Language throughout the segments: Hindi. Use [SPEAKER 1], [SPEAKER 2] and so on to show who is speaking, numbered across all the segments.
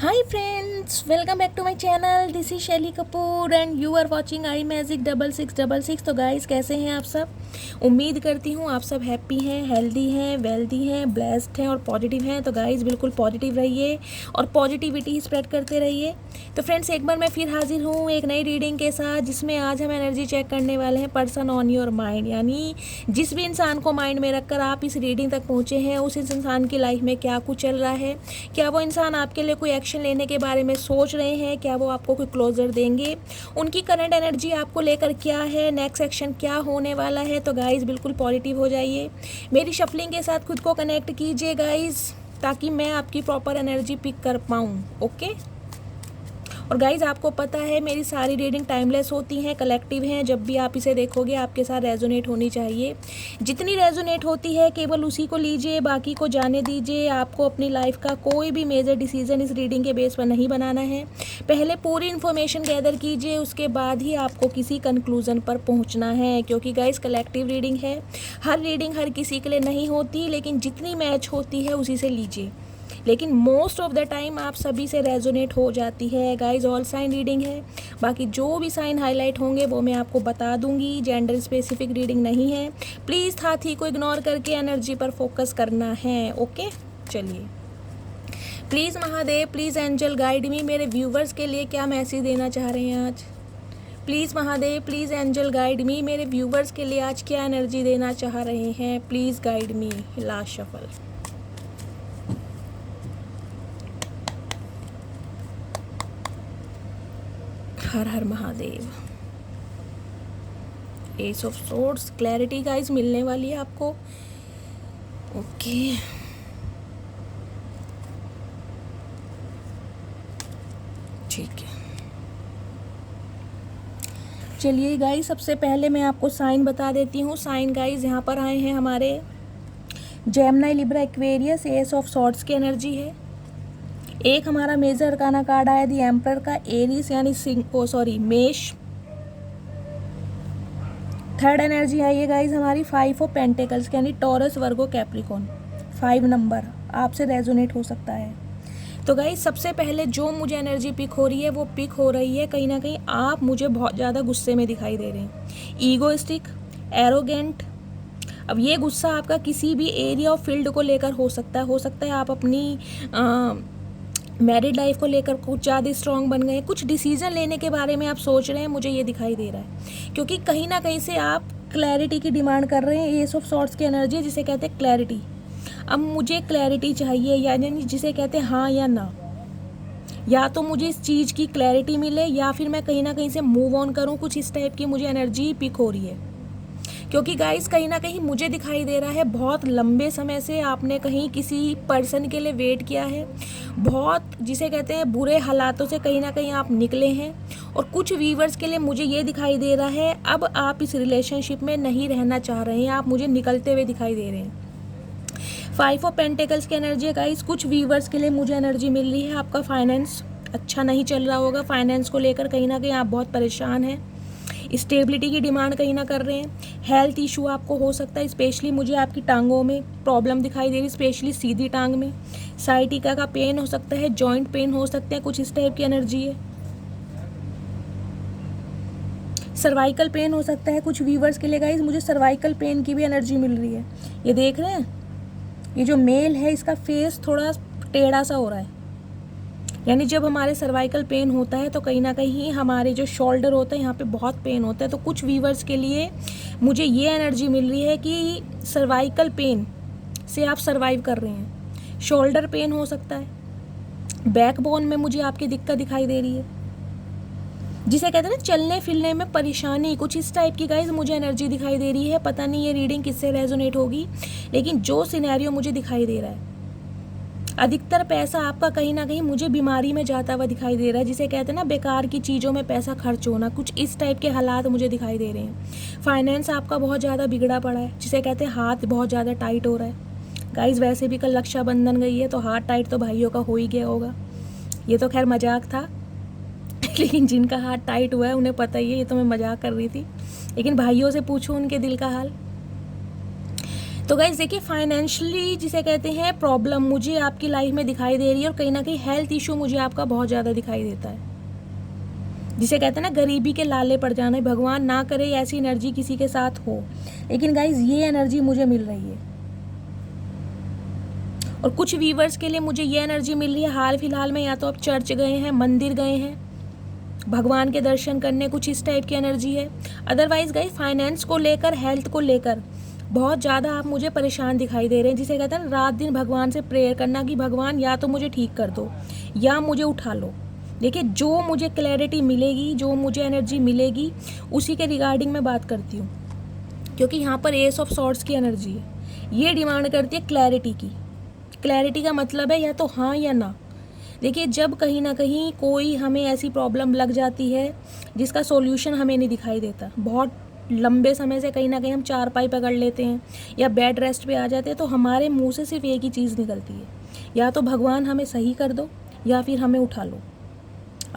[SPEAKER 1] Hi friends, welcome back to my channel. This is Shelly Kapoor and you are watching I magic 6666। तो गाइस कैसे हैं आप सब? उम्मीद करती हूँ आप सब हैप्पी हैं, हेल्दी हैं, वेल्दी हैं, ब्लेस्ड हैं और पॉजिटिव हैं। तो गाइस बिल्कुल पॉजिटिव रहिए और पॉजिटिविटी स्प्रेड करते रहिए। तो फ्रेंड्स एक बार मैं फिर हाजिर हूँ एक नई रीडिंग के साथ, जिसमें आज हम एनर्जी चेक करने वाले हैं पर्सन ऑन योर माइंड। यानी जिस भी इंसान को माइंड में रखकर आप इस रीडिंग तक पहुँचे हैं, उस इंसान की लाइफ में क्या कुछ चल रहा है, क्या वो इंसान आपके लिए कोई एक्शन लेने के बारे में सोच रहे हैं, क्या वो आपको कोई क्लोजर देंगे, उनकी करंट एनर्जी आपको लेकर क्या है, नेक्स्ट एक्शन क्या होने वाला है। तो गाइस बिल्कुल पॉजिटिव हो जाइए, मेरी शफलिंग के साथ खुद को कनेक्ट कीजिए गाइस, ताकि मैं आपकी प्रॉपर एनर्जी पिक कर पाऊँ। ओके। और गाइज़ आपको पता है मेरी सारी रीडिंग टाइमलेस होती हैं, कलेक्टिव हैं। जब भी आप इसे देखोगे आपके साथ रेजोनेट होनी चाहिए। जितनी रेजोनेट होती है केवल उसी को लीजिए, बाकी को जाने दीजिए। आपको अपनी लाइफ का कोई भी मेजर डिसीजन इस रीडिंग के बेस पर नहीं बनाना है। पहले पूरी इन्फॉर्मेशन गैदर कीजिए, उसके बाद ही आपको किसी कंक्लूज़न पर पहुँचना है, क्योंकि गाइज़ कलेक्टिव रीडिंग है। हर रीडिंग हर किसी के लिए नहीं होती, लेकिन जितनी मैच होती है उसी से लीजिए। लेकिन मोस्ट ऑफ द टाइम आप सभी से रेजोनेट हो जाती है। गाइज ऑल साइन रीडिंग है, बाकी जो भी साइन हाईलाइट होंगे वो मैं आपको बता दूंगी। जेंडर स्पेसिफिक रीडिंग नहीं है। प्लीज़ हाथी को इग्नोर करके एनर्जी पर फोकस करना है। ओके चलिए, please Mahadev, please angel guide me. मेरे व्यूवर्स के लिए क्या मैसेज देना चाह रहे हैं आज? Please Mahadev, please angel guide me. मेरे व्यूवर्स के लिए आज क्या एनर्जी देना चाह रहे हैं? Please guide me. Last shuffle. हर हर Mahadev. S of swords, clarity guys मिलने वाली है आपको। ओके ठीक है, चलिए गाइस सबसे पहले मैं आपको साइन बता देती हूँ। साइन गाइस यहाँ पर आए हैं हमारे Gemini, Libra, Aquarius. S of swords की एनर्जी है। एक हमारा मेजर अरकाना कार्ड आया दी एम्परर का, एरीज यानी मेष। थर्ड एनर्जी आई है गाइज हमारी 5 ऑफ पेंटिकल्स यानी टॉरस, वर्गो, कैप्रिकॉन। 5 नंबर आपसे रेजोनेट हो सकता है। तो गाइज सबसे पहले जो मुझे एनर्जी पिक हो रही है वो पिक हो रही है, कहीं ना कहीं आप मुझे बहुत ज़्यादा गुस्से में दिखाई दे रहे हैं। Egoistic, arrogant. अब ये गुस्सा आपका किसी भी एरिया और फील्ड को लेकर हो सकता है आप अपनी मैरिड लाइफ को लेकर कुछ ज़्यादा स्ट्रॉन्ग बन गए, कुछ डिसीजन लेने के बारे में आप सोच रहे हैं, मुझे ये दिखाई दे रहा है। क्योंकि कहीं ना कहीं से आप क्लैरिटी की डिमांड कर रहे हैं। एस ऑफ सॉर्ड्स की एनर्जी है, जिसे कहते हैं क्लैरिटी। अब मुझे क्लैरिटी चाहिए, यानी जिसे कहते हैं हाँ या ना। या तो मुझे इस चीज़ की क्लैरिटी मिले या फिर मैं कहीं ना कहीं से मूव ऑन करूँ। कुछ इस टाइप की मुझे एनर्जी पिक हो रही है। क्योंकि गाइस कहीं ना कहीं मुझे दिखाई दे रहा है बहुत लंबे समय से आपने कहीं किसी पर्सन के लिए वेट किया है। बहुत जिसे कहते हैं बुरे हालातों से कहीं ना कहीं आप निकले हैं। और कुछ व्यूवर्स के लिए मुझे ये दिखाई दे रहा है अब आप इस रिलेशनशिप में नहीं रहना चाह रहे हैं, आप मुझे निकलते हुए दिखाई दे रहे हैं। 5 ऑफ पेंटिकल्स की एनर्जी है गाइस। कुछ व्यूवर्स के लिए मुझे एनर्जी मिल रही है आपका फाइनेंस अच्छा नहीं चल रहा होगा। फाइनेंस को लेकर कहीं ना कहीं आप बहुत परेशान हैं, स्टेबिलिटी की डिमांड कहीं ना कर रहे हैं। हेल्थ इशू आपको हो सकता है, स्पेशली मुझे आपकी टांगों में प्रॉब्लम दिखाई दे रही है, स्पेशली सीधी टांग में। साइटिका का पेन हो सकता है, जॉइंट पेन हो सकते हैं, कुछ इस टाइप की एनर्जी है। सर्वाइकल पेन हो सकता है कुछ व्यूवर्स के लिए गाइस। मुझे सर्वाइकल पेन की भी एनर्जी मिल रही है। ये देख रहे हैं, ये जो मेल है इसका फेस थोड़ा टेढ़ा सा हो रहा है। यानी जब हमारे सर्वाइकल पेन होता है तो कहीं ना कहीं हमारे जो शोल्डर होता है यहाँ पे बहुत पेन होता है। तो कुछ वीवर्स के लिए मुझे ये एनर्जी मिल रही है कि सर्वाइकल पेन से आप सर्वाइव कर रहे हैं। शोल्डर पेन हो सकता है, बैकबोन में मुझे आपकी दिक्कत दिखाई दे रही है, जिसे कहते हैं ना चलने फिरने में परेशानी, कुछ इस टाइप की गाइज मुझे एनर्जी दिखाई दे रही है। पता नहीं ये रीडिंग किससे रेजोनेट होगी, लेकिन जो सिनेरियो मुझे दिखाई दे रहा है, अधिकतर पैसा आपका कहीं ना कहीं मुझे बीमारी में जाता हुआ दिखाई दे रहा है, जिसे कहते हैं ना बेकार की चीज़ों में पैसा खर्च होना। कुछ इस टाइप के हालात मुझे दिखाई दे रहे हैं। फाइनेंस आपका बहुत ज़्यादा बिगड़ा पड़ा है, जिसे कहते हैं हाथ बहुत ज़्यादा टाइट हो रहा है। गाइज वैसे भी कल रक्षाबंधन गई है तो हाथ टाइट तो भाइयों का हो ही गया होगा। ये तो खैर मजाक था लेकिन जिनका हाथ टाइट हुआ है उन्हें पता ही है, ये तो मैं मजाक कर रही थी। लेकिन भाइयों से पूछो उनके दिल का हाल। तो गाइज देखिए, फाइनेंशियली जिसे कहते हैं प्रॉब्लम मुझे आपकी लाइफ में दिखाई दे रही है, और कहीं ना कहीं हेल्थ इशू मुझे आपका बहुत ज़्यादा दिखाई देता है, जिसे कहते हैं ना गरीबी के लाले पड़ जाना। भगवान ना करे ऐसी एनर्जी किसी के साथ हो, लेकिन गाइज ये एनर्जी मुझे मिल रही है। और कुछ व्यूवर्स के लिए मुझे ये एनर्जी मिल रही है हाल फिलहाल में, या तो आप चर्च गए हैं, मंदिर गए हैं भगवान के दर्शन करने, कुछ इस टाइप की एनर्जी है। अदरवाइज गाइज फाइनेंस को लेकर, हेल्थ को लेकर बहुत ज़्यादा आप मुझे परेशान दिखाई दे रहे हैं, जिसे कहते हैं रात दिन भगवान से प्रेयर करना कि भगवान या तो मुझे ठीक कर दो या मुझे उठा लो। देखिए, जो मुझे क्लैरिटी मिलेगी, जो मुझे एनर्जी मिलेगी, उसी के रिगार्डिंग मैं बात करती हूँ, क्योंकि यहाँ पर एस ऑफ सॉर्ड्स की एनर्जी है। ये डिमांड करती है क्लैरिटी की। क्लैरिटी का मतलब है या तो हाँ या ना। देखिए, जब कहीं ना कहीं कोई हमें ऐसी प्रॉब्लम लग जाती है जिसका सॉल्यूशन हमें नहीं दिखाई देता, बहुत लंबे समय से कहीं ना कहीं हम चारपाई पकड़ लेते हैं या बेड रेस्ट पे आ जाते हैं, तो हमारे मुंह से सिर्फ एक ही चीज़ निकलती है, या तो भगवान हमें सही कर दो या फिर हमें उठा लो।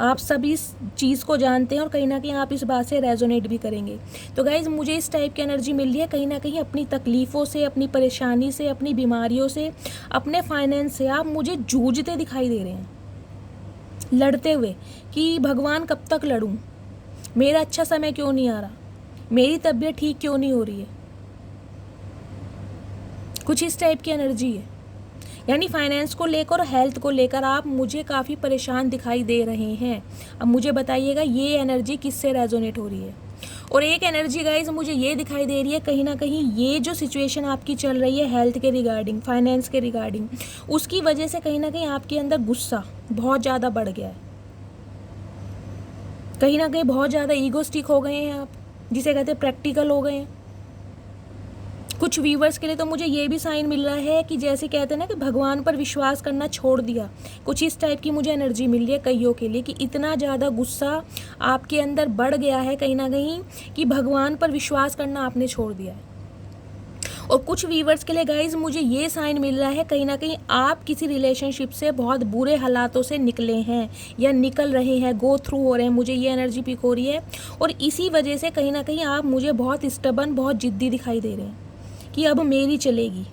[SPEAKER 1] आप सभी इस चीज़ को जानते हैं और कहीं ना कहीं आप इस बात से रेजोनेट भी करेंगे। तो गाइज़, मुझे इस टाइप की एनर्जी मिल रही है, कहीं ना कहीं अपनी तकलीफ़ों से, अपनी परेशानी से, अपनी बीमारियों से, अपने फाइनेंस से आप मुझे जूझते दिखाई दे रहे हैं, लड़ते हुए, कि भगवान कब तक लड़ूं, मेरा अच्छा समय क्यों नहीं आ रहा, मेरी तबीयत ठीक क्यों नहीं हो रही है। कुछ इस टाइप की एनर्जी है, यानी फाइनेंस को लेकर और हेल्थ को लेकर आप मुझे काफ़ी परेशान दिखाई दे रहे हैं। अब मुझे बताइएगा ये एनर्जी किससे रेजोनेट हो रही है। और एक एनर्जी गाइज मुझे ये दिखाई दे रही है, कहीं ना कहीं ये जो सिचुएशन आपकी चल रही है हेल्थ के रिगार्डिंग, फाइनेंस के रिगार्डिंग, उसकी वजह से कहीं ना कहीं आपके अंदर गुस्सा बहुत ज़्यादा बढ़ गया है। कहीं ना कहीं बहुत ज़्यादा ईगोस्टिक हो गए हैं आप, जिसे कहते हैं प्रैक्टिकल हो गए हैं। कुछ व्यूवर्स के लिए तो मुझे ये भी साइन मिल रहा है कि जैसे कहते हैं ना कि भगवान पर विश्वास करना छोड़ दिया, कुछ इस टाइप की मुझे एनर्जी मिल रही है कईयों के लिए, कि इतना ज़्यादा गुस्सा आपके अंदर बढ़ गया है कहीं ना कहीं कि भगवान पर विश्वास करना आपने छोड़ दिया है। और कुछ व्यूवर्स के लिए गाइज मुझे ये साइन मिल रहा है, कहीं ना कहीं आप किसी रिलेशनशिप से बहुत बुरे हालातों से निकले हैं या निकल रहे हैं, गो थ्रू हो रहे हैं, मुझे ये एनर्जी पिक हो रही है। और इसी वजह से कहीं ना कहीं आप मुझे बहुत स्टबर्न, बहुत जिद्दी दिखाई दे रहे हैं कि अब मेरी चलेगी,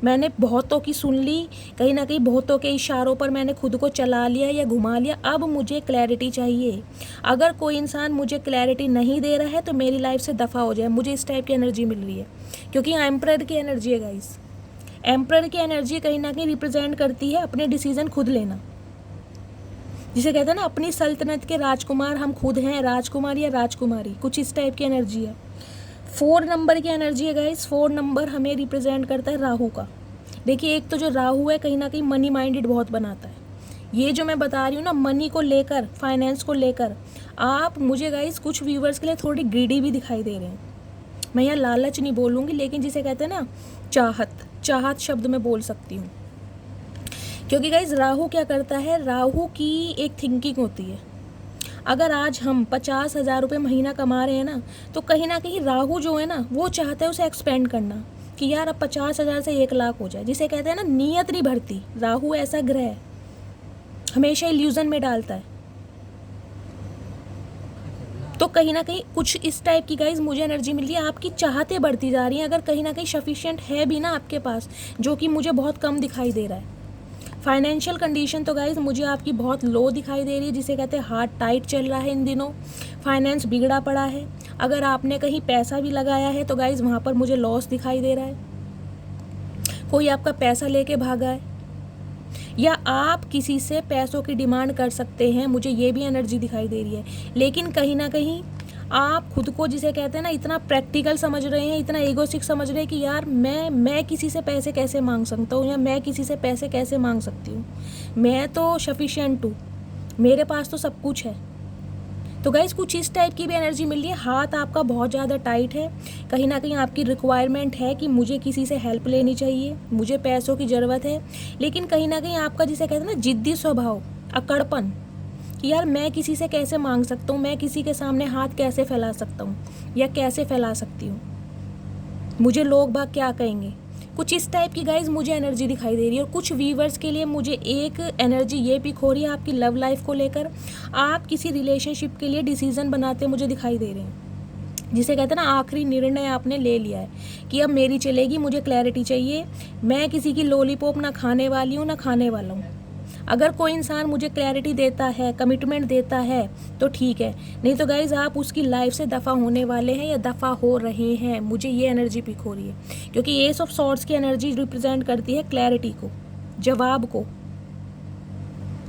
[SPEAKER 1] मैंने बहुतों की सुन ली, कहीं ना कहीं बहुतों के इशारों पर मैंने खुद को चला लिया या घुमा लिया, अब मुझे क्लैरिटी चाहिए। अगर कोई इंसान मुझे क्लैरिटी नहीं दे रहा है तो मेरी लाइफ से दफ़ा हो जाए। मुझे इस टाइप की एनर्जी मिल रही है, क्योंकि एम्परर की एनर्जी है गाइस। एम्परर की एनर्जी कहीं ना कहीं रिप्रेजेंट करती है अपने डिसीजन खुद लेना, जिसे कहते हैं ना अपनी सल्तनत के राजकुमार हम खुद हैं, राजकुमार या राजकुमारी, कुछ इस टाइप की एनर्जी है। 4 नंबर की एनर्जी है गाइस। 4 नंबर हमें रिप्रेजेंट करता है राहु का। देखिए, एक तो जो राहु है कहीं ना कहीं मनी माइंडेड बहुत बनाता है। ये जो मैं बता रही हूँ ना, मनी को लेकर, फाइनेंस को लेकर, आप मुझे गाइस कुछ व्यूवर्स के लिए थोड़ी ग्रीडी भी दिखाई दे रहे हैं। मैं यहाँ लालच नहीं बोलूँगी, लेकिन जिसे कहते हैं ना चाहत शब्द में बोल सकती हूँ, क्योंकि गाइस राहु क्या करता है, राहु की एक थिंकिंग होती है। अगर आज हम 50,000 रुपये महीना कमा रहे हैं ना, तो कहीं ना कहीं राहु जो है ना वो चाहता है उसे एक्सपेंड करना, कि यार अब 50,000 से 1 लाख हो जाए। जिसे कहते हैं ना नीयत नहीं भरती। राहु ऐसा ग्रह है, हमेशा इल्यूजन में डालता है। तो कहीं ना कहीं कुछ इस टाइप की गाइज मुझे एनर्जी मिल रही है, आपकी चाहतें बढ़ती जा रही हैं। अगर कहीं ना कहीं सफिशिएंट है भी ना आपके पास, जो कि मुझे बहुत कम दिखाई दे रहा है। फाइनेंशियल कंडीशन तो गाइज मुझे आपकी बहुत लो दिखाई दे रही है, जिसे कहते हैं हार्ट टाइट चल रहा है इन दिनों, फाइनेंस बिगड़ा पड़ा है। अगर आपने कहीं पैसा भी लगाया है तो गाइज वहाँ पर मुझे लॉस दिखाई दे रहा है, कोई आपका पैसा लेके भागा है, या आप किसी से पैसों की डिमांड कर सकते हैं, मुझे ये भी एनर्जी दिखाई दे रही है। लेकिन कहीं ना कहीं आप खुद को, जिसे कहते हैं ना, इतना प्रैक्टिकल समझ रहे हैं, इतना ईगोस्टिक समझ रहे हैं कि यार मैं किसी से पैसे कैसे मांग सकता हूँ, या मैं किसी से पैसे कैसे मांग सकती हूँ, मैं तो सफिशिएंट हूँ, मेरे पास तो सब कुछ है। तो गाइज कुछ इस टाइप की भी एनर्जी मिल रही है। हाथ आपका बहुत ज़्यादा टाइट है, कहीं ना कहीं आपकी रिक्वायरमेंट है कि मुझे किसी से हेल्प लेनी चाहिए, मुझे पैसों की ज़रूरत है। लेकिन कहीं ना कहीं आपका, जिसे कहते हैं ना, जिद्दी स्वभाव, अकड़पन, कि यार मैं किसी से कैसे मांग सकता हूँ, मैं किसी के सामने हाथ कैसे फैला सकता हूँ या कैसे फैला सकती हूँ, मुझे लोग बाग क्या कहेंगे। कुछ इस टाइप की गाइज मुझे एनर्जी दिखाई दे रही है। और कुछ व्यूवर्स के लिए मुझे एक एनर्जी ये पिक हो रही है आपकी लव लाइफ को लेकर। आप किसी रिलेशनशिप के लिए डिसीज़न बनाते मुझे दिखाई दे रहे हैं, जिसे कहते हैं ना आखिरी निर्णय आपने ले लिया है कि अब मेरी चलेगी, मुझे क्लैरिटी चाहिए, मैं किसी की लॉलीपॉप ना खाने वाली हूँ ना खाने वाला हूँ। अगर कोई इंसान मुझे क्लैरिटी देता है, कमिटमेंट देता है तो ठीक है, नहीं तो गाइज आप उसकी लाइफ से दफ़ा होने वाले हैं या दफ़ा हो रहे हैं। मुझे ये एनर्जी पिक हो रही है, क्योंकि एस ऑफ सॉर्ड्स की एनर्जी रिप्रेजेंट करती है क्लैरिटी को, जवाब को।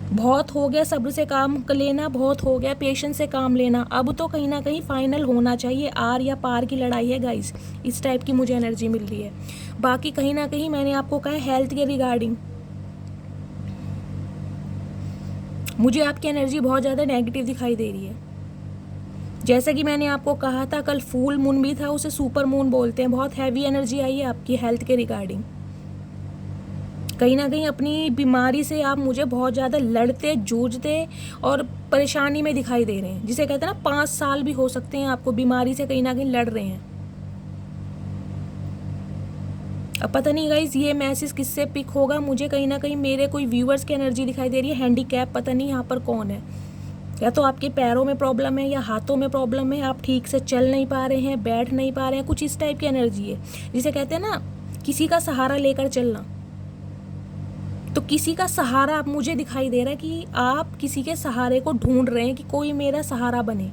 [SPEAKER 1] बहुत हो गया सब्र से काम लेना, बहुत हो गया पेशेंस से काम लेना, अब तो कहीं ना कहीं फाइनल होना चाहिए। आर या पार की लड़ाई है गाइस, इस टाइप की मुझे एनर्जी मिल रही है। बाकी कहीं ना कहीं मैंने आपको कहा हेल्थ के रिगार्डिंग मुझे आपकी एनर्जी बहुत ज़्यादा नेगेटिव दिखाई दे रही है। जैसा कि मैंने आपको कहा था, कल फुल मून भी था, उसे सुपर मून बोलते हैं। बहुत हैवी एनर्जी आई है आपकी हेल्थ के रिगार्डिंग। कहीं ना कहीं अपनी बीमारी से आप मुझे बहुत ज़्यादा लड़ते, जूझते और परेशानी में दिखाई दे रहे हैं, जिसे कहते हैं ना 5 साल भी हो सकते हैं आपको बीमारी से कहीं ना कहीं लड़ रहे हैं। अब पता नहीं गाइस ये मैसेज किससे पिक होगा, मुझे कहीं ना कहीं मेरे कोई व्यूअर्स की एनर्जी दिखाई दे रही है। हैंडीकैप, पता नहीं यहाँ पर कौन है, या तो आपके पैरों में प्रॉब्लम है या हाथों में प्रॉब्लम है, आप ठीक से चल नहीं पा रहे हैं, बैठ नहीं पा रहे हैं, कुछ इस टाइप की एनर्जी है, जिसे कहते हैं ना किसी का सहारा लेकर चलना। तो किसी का सहारा आप मुझे दिखाई दे रहा है कि आप किसी के सहारे को ढूंढ रहे हैं कि कोई मेरा सहारा बने,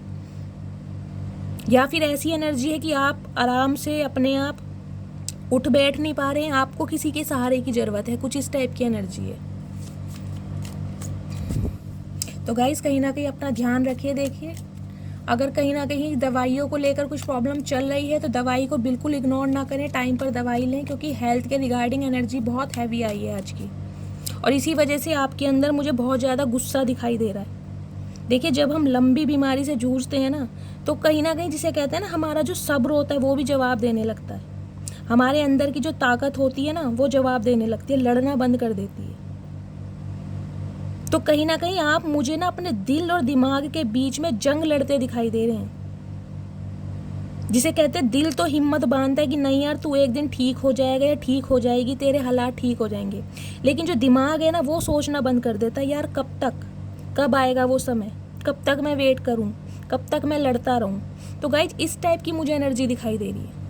[SPEAKER 1] या फिर ऐसी एनर्जी है कि आप आराम से अपने आप उठ बैठ नहीं पा रहे हैं, आपको किसी के सहारे की ज़रूरत है, कुछ इस टाइप की एनर्जी है। तो गाइस कहीं ना कहीं अपना ध्यान रखिए। देखिए अगर कहीं ना कहीं दवाइयों को लेकर कुछ प्रॉब्लम चल रही है तो दवाई को बिल्कुल इग्नोर ना करें, टाइम पर दवाई लें, क्योंकि हेल्थ के रिगार्डिंग एनर्जी बहुत हैवी आई है आज की, और इसी वजह से आपके अंदर मुझे बहुत ज़्यादा गुस्सा दिखाई दे रहा है। देखिए जब हम लंबी बीमारी से जूझते हैं ना, तो कहीं ना कहीं जिसे कहते हैं ना हमारा जो सब्र होता है वो भी जवाब देने लगता है, हमारे अंदर की जो ताकत होती है ना वो जवाब देने लगती है, लड़ना बंद कर देती है। तो कहीं ना कहीं आप मुझे ना अपने दिल और दिमाग के बीच में जंग लड़ते दिखाई दे रहे हैं, जिसे कहते हैं दिल तो हिम्मत बांधता है कि नहीं यार तू एक दिन ठीक हो जाएगा या ठीक हो जाएगी, तेरे हालात ठीक हो जाएंगे, लेकिन जो दिमाग है ना वो सोचना बंद कर देता है, यार कब तक, कब आएगा वो समय, कब तक मैं वेट करूं, कब तक मैं लड़ता रहूं। तो गाइज इस टाइप की मुझे एनर्जी दिखाई दे रही है।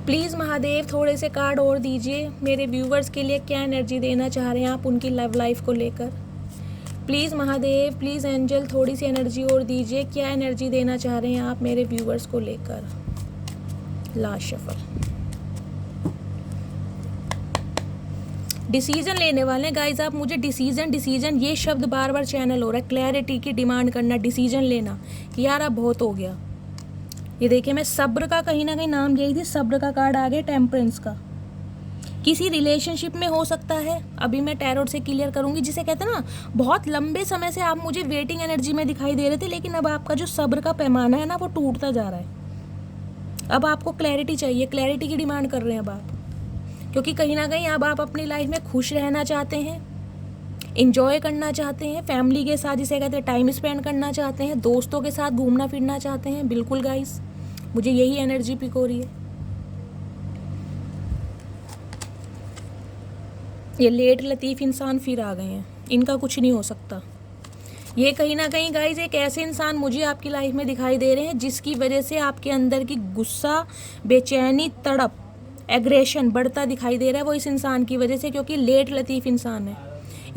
[SPEAKER 1] प्लीज़ महादेव थोड़े से कार्ड और दीजिए मेरे व्यूवर्स के लिए, क्या एनर्जी देना चाह रहे हैं आप उनकी लव लाइफ को लेकर। प्लीज़ महादेव, प्लीज़ एंजल थोड़ी सी एनर्जी और दीजिए, क्या एनर्जी देना चाह रहे हैं आप मेरे व्यूवर्स को लेकर। लास्ट शफल, डिसीजन लेने वाले हैं गाइज आप मुझे। डिसीजन ये शब्द बार बार चैनल हो रहा है, क्लैरिटी की डिमांड करना, डिसीजन लेना कि यार अब बहुत हो गया। ये देखिए मैं सब्र का कहीं ना कहीं नाम यही थी, सब्र का कार्ड आ गया, टेम्परेंस का। किसी रिलेशनशिप में हो सकता है, अभी मैं टैरोट से क्लियर करूंगी, जिसे कहते हैं ना बहुत लंबे समय से आप मुझे वेटिंग एनर्जी में दिखाई दे रहे थे, लेकिन अब आपका जो सब्र का पैमाना है ना वो टूटता जा रहा है। अब आपको क्लैरिटी चाहिए, क्लैरिटी की डिमांड कर रहे हैं अब आप, क्योंकि कहीं ना कहीं अब आप अपनी लाइफ में खुश रहना चाहते हैं, इंजॉय करना चाहते हैं, फैमिली के साथ जिसे कहते हैं टाइम स्पेंड करना चाहते हैं, दोस्तों के साथ घूमना फिरना चाहते हैं। बिल्कुल गाइस मुझे यही एनर्जी पिक हो रही है। ये लेट लतीफ़ इंसान फिर आ गए हैं, इनका कुछ नहीं हो सकता। ये कहीं ना कहीं गाइज एक ऐसे इंसान मुझे आपकी लाइफ में दिखाई दे रहे हैं जिसकी वजह से आपके अंदर की गुस्सा, बेचैनी, तड़प, एग्रेशन बढ़ता दिखाई दे रहा है, वो इस इंसान की वजह से, क्योंकि लेट लतीफ़ इंसान है।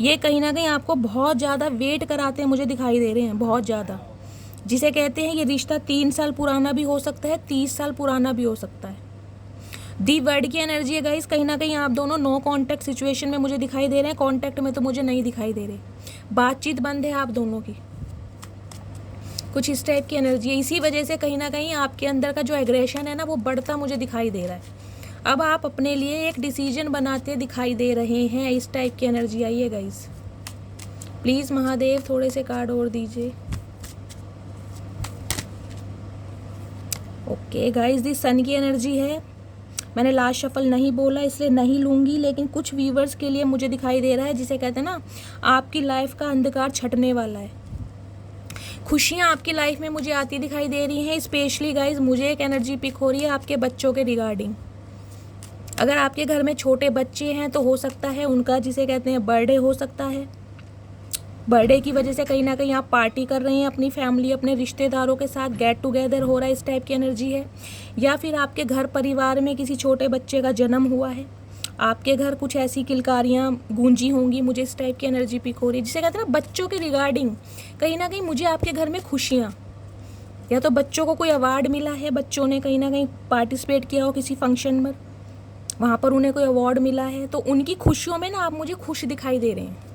[SPEAKER 1] ये कहीं ना कहीं आपको बहुत ज़्यादा वेट कराते हैं मुझे दिखाई दे रहे हैं, बहुत ज़्यादा, जिसे कहते हैं ये रिश्ता 3 साल पुराना भी हो सकता है, 30 साल पुराना भी हो सकता है। दी वर्ड की एनर्जी है गाइस, कहीं ना कहीं आप दोनों नो कांटेक्ट सिचुएशन में मुझे दिखाई दे रहे हैं, कांटेक्ट में तो मुझे नहीं दिखाई दे रहे, बातचीत बंद है आप दोनों की, कुछ इस टाइप की एनर्जी है। इसी वजह से कहीं ना कहीं आपके अंदर का जो एग्रेशन है ना वो बढ़ता मुझे दिखाई दे रहा है। अब आप अपने लिए एक डिसीजन बनाते दिखाई दे रहे हैं, इस टाइप की एनर्जी आई है गाइस। प्लीज़ महादेव थोड़े से कार्ड और दीजिए। ओके गाइस, दी सन की एनर्जी है। मैंने लास्ट शफल नहीं बोला इसलिए नहीं लूँगी, लेकिन कुछ व्यूवर्स के लिए मुझे दिखाई दे रहा है, जिसे कहते हैं ना आपकी लाइफ का अंधकार छटने वाला है, खुशियाँ आपकी लाइफ में मुझे आती दिखाई दे रही हैं। स्पेशली गाइज मुझे एक एनर्जी पिक हो रही है आपके बच्चों के रिगार्डिंग। अगर आपके घर में छोटे बच्चे हैं तो हो सकता है उनका जिसे कहते हैं बर्थडे हो सकता है, बर्थडे की वजह से कहीं ना कहीं आप पार्टी कर रहे हैं अपनी फैमिली, अपने रिश्तेदारों के साथ गेट टुगेदर हो रहा है, इस टाइप की एनर्जी है। या फिर आपके घर परिवार में किसी छोटे बच्चे का जन्म हुआ है, आपके घर कुछ ऐसी किलकारियाँ गूंजी होंगी, मुझे इस टाइप की एनर्जी पिक हो रही है। जिसे कहते हैं ना बच्चों के रिगार्डिंग कहीं ना कहीं मुझे आपके घर में खुशियाँ, या तो बच्चों को कोई अवार्ड मिला है, बच्चों ने कहीं ना कहीं पार्टिसिपेट किया हो किसी फंक्शन में, वहाँ पर उन्हें कोई अवार्ड मिला है, तो उनकी खुशियों में ना आप मुझे खुश दिखाई दे रहे हैं।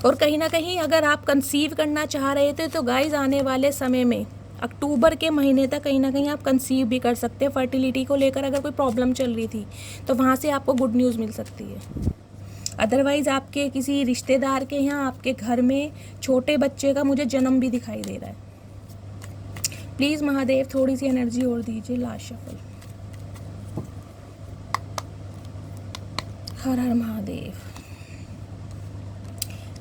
[SPEAKER 1] और कहीं ना कहीं अगर आप कंसीव करना चाह रहे थे तो गाइज आने वाले समय में अक्टूबर के महीने तक कहीं ना कहीं आप कंसीव भी कर सकते हैं। फर्टिलिटी को लेकर अगर कोई प्रॉब्लम चल रही थी तो वहाँ से आपको गुड न्यूज़ मिल सकती है। अदरवाइज़ आपके किसी रिश्तेदार के यहाँ आपके घर में छोटे बच्चे का मुझे जन्म भी दिखाई दे रहा है। प्लीज़ महादेव थोड़ी सी एनर्जी और दीजिए। Last shuffle. हर हर महादेव।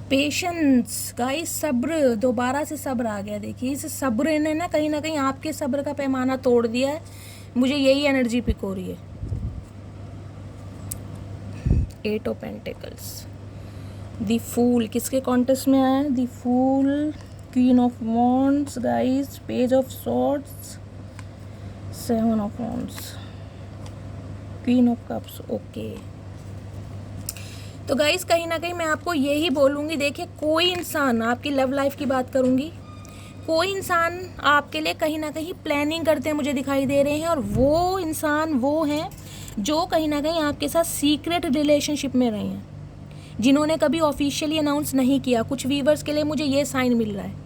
[SPEAKER 1] पेशेंस गाइस, सब्र, दोबारा से सब्र आ गया। देखिए इस सब्र ने ना कहीं आपके सब्र का पैमाना तोड़ दिया है। मुझे यही एनर्जी पिक हो रही है। 8 ऑफ पेंटिकल्स, द फूल किसके कॉन्टेस्ट में आया है? The fool, queen of wands guys, page of swords, 7 of wands, queen of cups. Okay तो गाइस कहीं ना कहीं मैं आपको यही बोलूँगी, देखिए कोई इंसान, आपकी लव लाइफ की बात करूँगी, कोई इंसान आपके लिए कहीं ना कहीं प्लानिंग करते हैं मुझे दिखाई दे रहे हैं। और वो इंसान वो हैं जो कहीं ना कहीं आपके साथ सीक्रेट रिलेशनशिप में रहे हैं, जिन्होंने कभी ऑफिशियली अनाउंस नहीं किया। कुछ व्यूवर्स के लिए मुझे ये साइन मिल रहा है।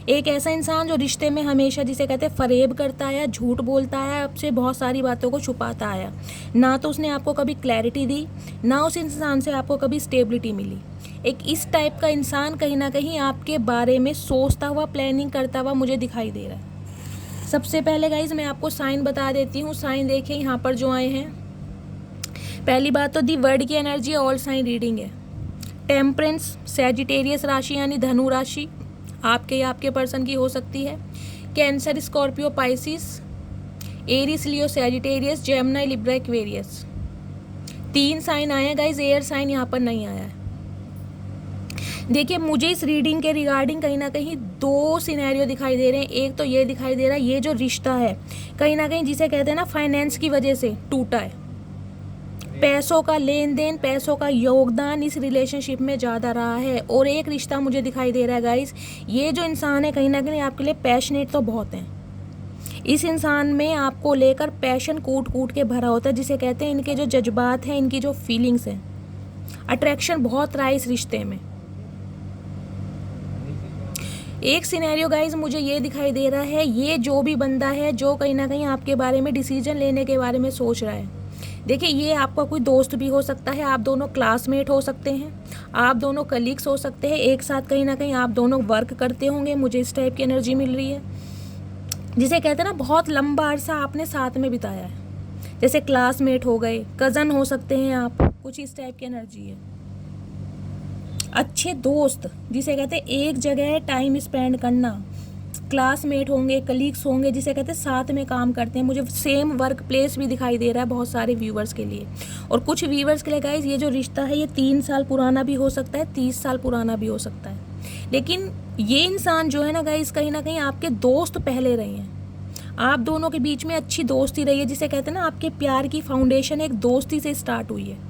[SPEAKER 1] एक ऐसा इंसान जो रिश्ते में हमेशा जिसे कहते हैं फरेब करता है, झूठ बोलता है, आपसे बहुत सारी बातों को छुपाता आया। ना तो उसने आपको कभी क्लैरिटी दी, ना उस इंसान से आपको कभी स्टेबिलिटी मिली। एक इस टाइप का इंसान कहीं ना कहीं आपके बारे में सोचता हुआ, प्लानिंग करता हुआ मुझे दिखाई दे रहा है। सबसे पहले गाइज मैं आपको साइन बता देती हूँ। साइन देखिए यहाँ पर जो आए हैं। पहली बात तो दी वर्ड की एनर्जी ऑल साइन रीडिंग है। टेम्परेंस, सैजिटेरियस राशि यानी धनु राशि आपके या आपके पर्सन की हो सकती है। Cancer, Scorpio, Pisces, Aries, Leo, Sagittarius, Gemini, Libra, Aquarius. 3 sign आए हैं गाइज, एयर साइन यहाँ पर नहीं आया है। देखिए मुझे इस रीडिंग के रिगार्डिंग कहीं ना कहीं 2 सिनेरियो दिखाई दे रहे हैं। एक तो ये दिखाई दे रहा है, ये जो रिश्ता है कहीं ना कहीं जिसे कहते हैं ना फाइनेंस की वजह से टूटा है। पैसों का लेन देन, पैसों का योगदान इस रिलेशनशिप में ज़्यादा रहा है। और एक रिश्ता मुझे दिखाई दे रहा है गाइस, ये जो इंसान है कहीं ना कहीं आपके लिए पैशनेट तो बहुत हैं। इस इंसान में आपको लेकर पैशन कूट कूट के भरा होता है, जिसे कहते हैं इनके जो जज्बात हैं, इनकी जो फीलिंग्स हैं, अट्रैक्शन बहुत रहा है इस रिश्ते में। एक सिनेरियो गाइज मुझे ये दिखाई दे रहा है, ये जो भी बंदा है जो कहीं ना कहीं आपके बारे में डिसीजन लेने के बारे में सोच रहा है, देखिए ये आपका कोई दोस्त भी हो सकता है, आप दोनों क्लासमेट हो सकते हैं, आप दोनों कलीग्स हो सकते हैं, एक साथ कहीं ना कहीं आप दोनों वर्क करते होंगे। मुझे इस टाइप की एनर्जी मिल रही है, जिसे कहते हैं ना बहुत लंबा अरसा आपने साथ में बिताया है, जैसे क्लासमेट हो गए, कज़न हो सकते हैं आप, कुछ इस टाइप की एनर्जी है। अच्छे दोस्त जिसे कहते हैं एक जगह टाइम स्पेंड करना, क्लासमेट होंगे, कलीग्स होंगे, जिसे कहते हैं साथ में काम करते हैं। मुझे सेम वर्क प्लेस भी दिखाई दे रहा है बहुत सारे व्यूवर्स के लिए। और कुछ व्यूवर्स के लिए गाइज ये जो रिश्ता है ये 3 साल पुराना भी हो सकता है, 30 साल पुराना भी हो सकता है। लेकिन ये इंसान जो है ना गाइज कहीं ना कहीं आपके दोस्त पहले रहे हैं, आप दोनों के बीच में अच्छी दोस्ती रही है, जिसे कहते हैं ना आपके प्यार की फाउंडेशन एक दोस्ती से स्टार्ट हुई है।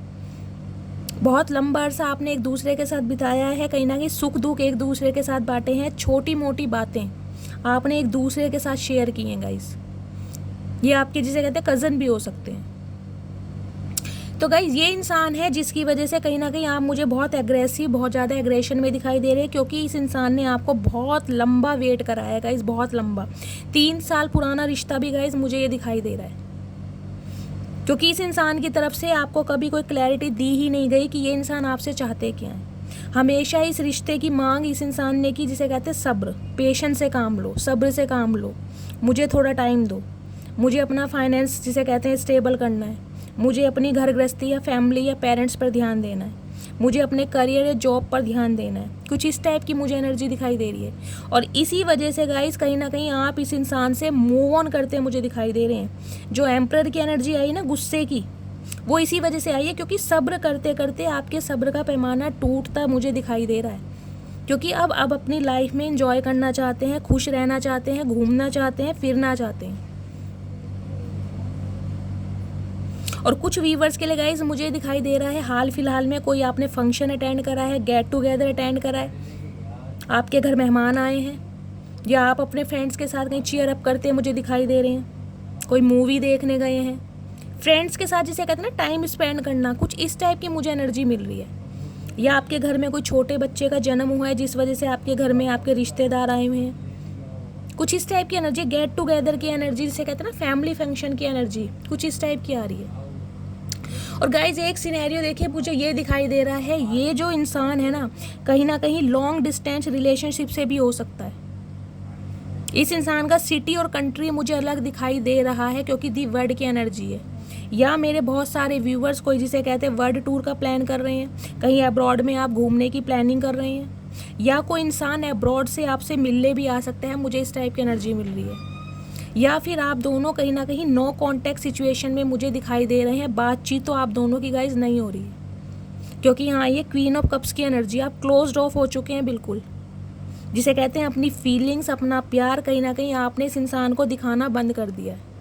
[SPEAKER 1] बहुत लंबा अरसा आपने एक दूसरे के साथ बिताया है, कहीं ना कहीं सुख दुख एक दूसरे के साथ बांटे हैं, छोटी मोटी बातें आपने एक दूसरे के साथ शेयर की हैं गाइस। ये आपके जिसे कहते हैं कज़न भी हो सकते हैं। तो गाइस ये इंसान है जिसकी वजह से कहीं ना कहीं आप मुझे बहुत एग्रेसिव, बहुत ज़्यादा एग्रेशन में दिखाई दे रहे हैं, क्योंकि इस इंसान ने आपको बहुत लंबा वेट कराया है गाइस, बहुत लंबा। 3 साल पुराना रिश्ता भी गाइस मुझे ये दिखाई दे रहा है, क्योंकि इस इंसान की तरफ से आपको कभी कोई क्लैरिटी दी ही नहीं गई कि ये इंसान आपसे चाहते क्या है। हमेशा इस रिश्ते की मांग इस इंसान ने की, जिसे कहते हैं सब्र, पेशेंस से काम लो, सब्र से काम लो, मुझे थोड़ा टाइम दो, मुझे अपना फाइनेंस जिसे कहते हैं स्टेबल करना है, मुझे अपनी घर गृहस्थी या फैमिली या पेरेंट्स पर ध्यान देना है, मुझे अपने करियर या जॉब पर ध्यान देना है। कुछ इस टाइप की मुझे एनर्जी दिखाई दे रही है। और इसी वजह से गाइस कहीं ना कहीं आप इस इंसान से मूव ऑन करते मुझे दिखाई दे रहे हैं। जो एम्परर की एनर्जी आई ना गुस्से की, वो इसी वजह से आई है क्योंकि सब्र करते करते आपके सब्र का पैमाना टूटता मुझे दिखाई दे रहा है। क्योंकि अब अपनी लाइफ में एंजॉय करना चाहते हैं, खुश रहना चाहते हैं, घूमना चाहते हैं, फिरना चाहते हैं। और कुछ व्यूवर्स के लिए गाइज मुझे दिखाई दे रहा है हाल फिलहाल में कोई आपने फंक्शन अटेंड करा है, गेट टुगेदर अटेंड करा है, आपके घर मेहमान आए हैं, या आप अपने फ्रेंड्स के साथ कहीं चीयर अप करते मुझे दिखाई दे रहे हैं, कोई मूवी देखने गए हैं, फ्रेंड्स के साथ जिसे कहते हैं ना टाइम स्पेंड करना, कुछ इस टाइप की मुझे एनर्जी मिल रही है। या आपके घर में कोई छोटे बच्चे का जन्म हुआ है जिस वजह से आपके घर में आपके रिश्तेदार आए हुए हैं, कुछ इस टाइप की एनर्जी, गेट टुगेदर की एनर्जी जिसे कहते हैं ना फैमिली फंक्शन की एनर्जी, कुछ इस टाइप की आ रही है। और गाइज एक सिनेरियो देखिए, मुझे ये दिखाई दे रहा है, ये जो इंसान है ना कहीं लॉन्ग डिस्टेंस रिलेशनशिप से भी हो सकता है। इस इंसान का सिटी और कंट्री मुझे अलग दिखाई दे रहा है क्योंकि दी वर्ड की एनर्जी है। या मेरे बहुत सारे व्यूवर्स कोई जिसे कहते हैं वर्ल्ड टूर का प्लान कर रहे हैं, कहीं अब्रॉड में आप घूमने की प्लानिंग कर रहे हैं, या कोई इंसान अब्रॉड से आपसे मिलने भी आ सकता है, मुझे इस टाइप की एनर्जी मिल रही है। या फिर आप दोनों कहीं ना कहीं नो कॉन्टैक्ट सिचुएशन में मुझे दिखाई दे रहे हैं, बातचीत तो आप दोनों की गाइज नहीं हो रही है क्योंकि यहाँ ये क्वीन ऑफ कप्स की एनर्जी, आप क्लोज्ड ऑफ हो चुके हैं बिल्कुल, जिसे कहते हैं अपनी फीलिंग्स, अपना प्यार कहीं ना कहीं आपने इस इंसान को दिखाना बंद कर दिया है।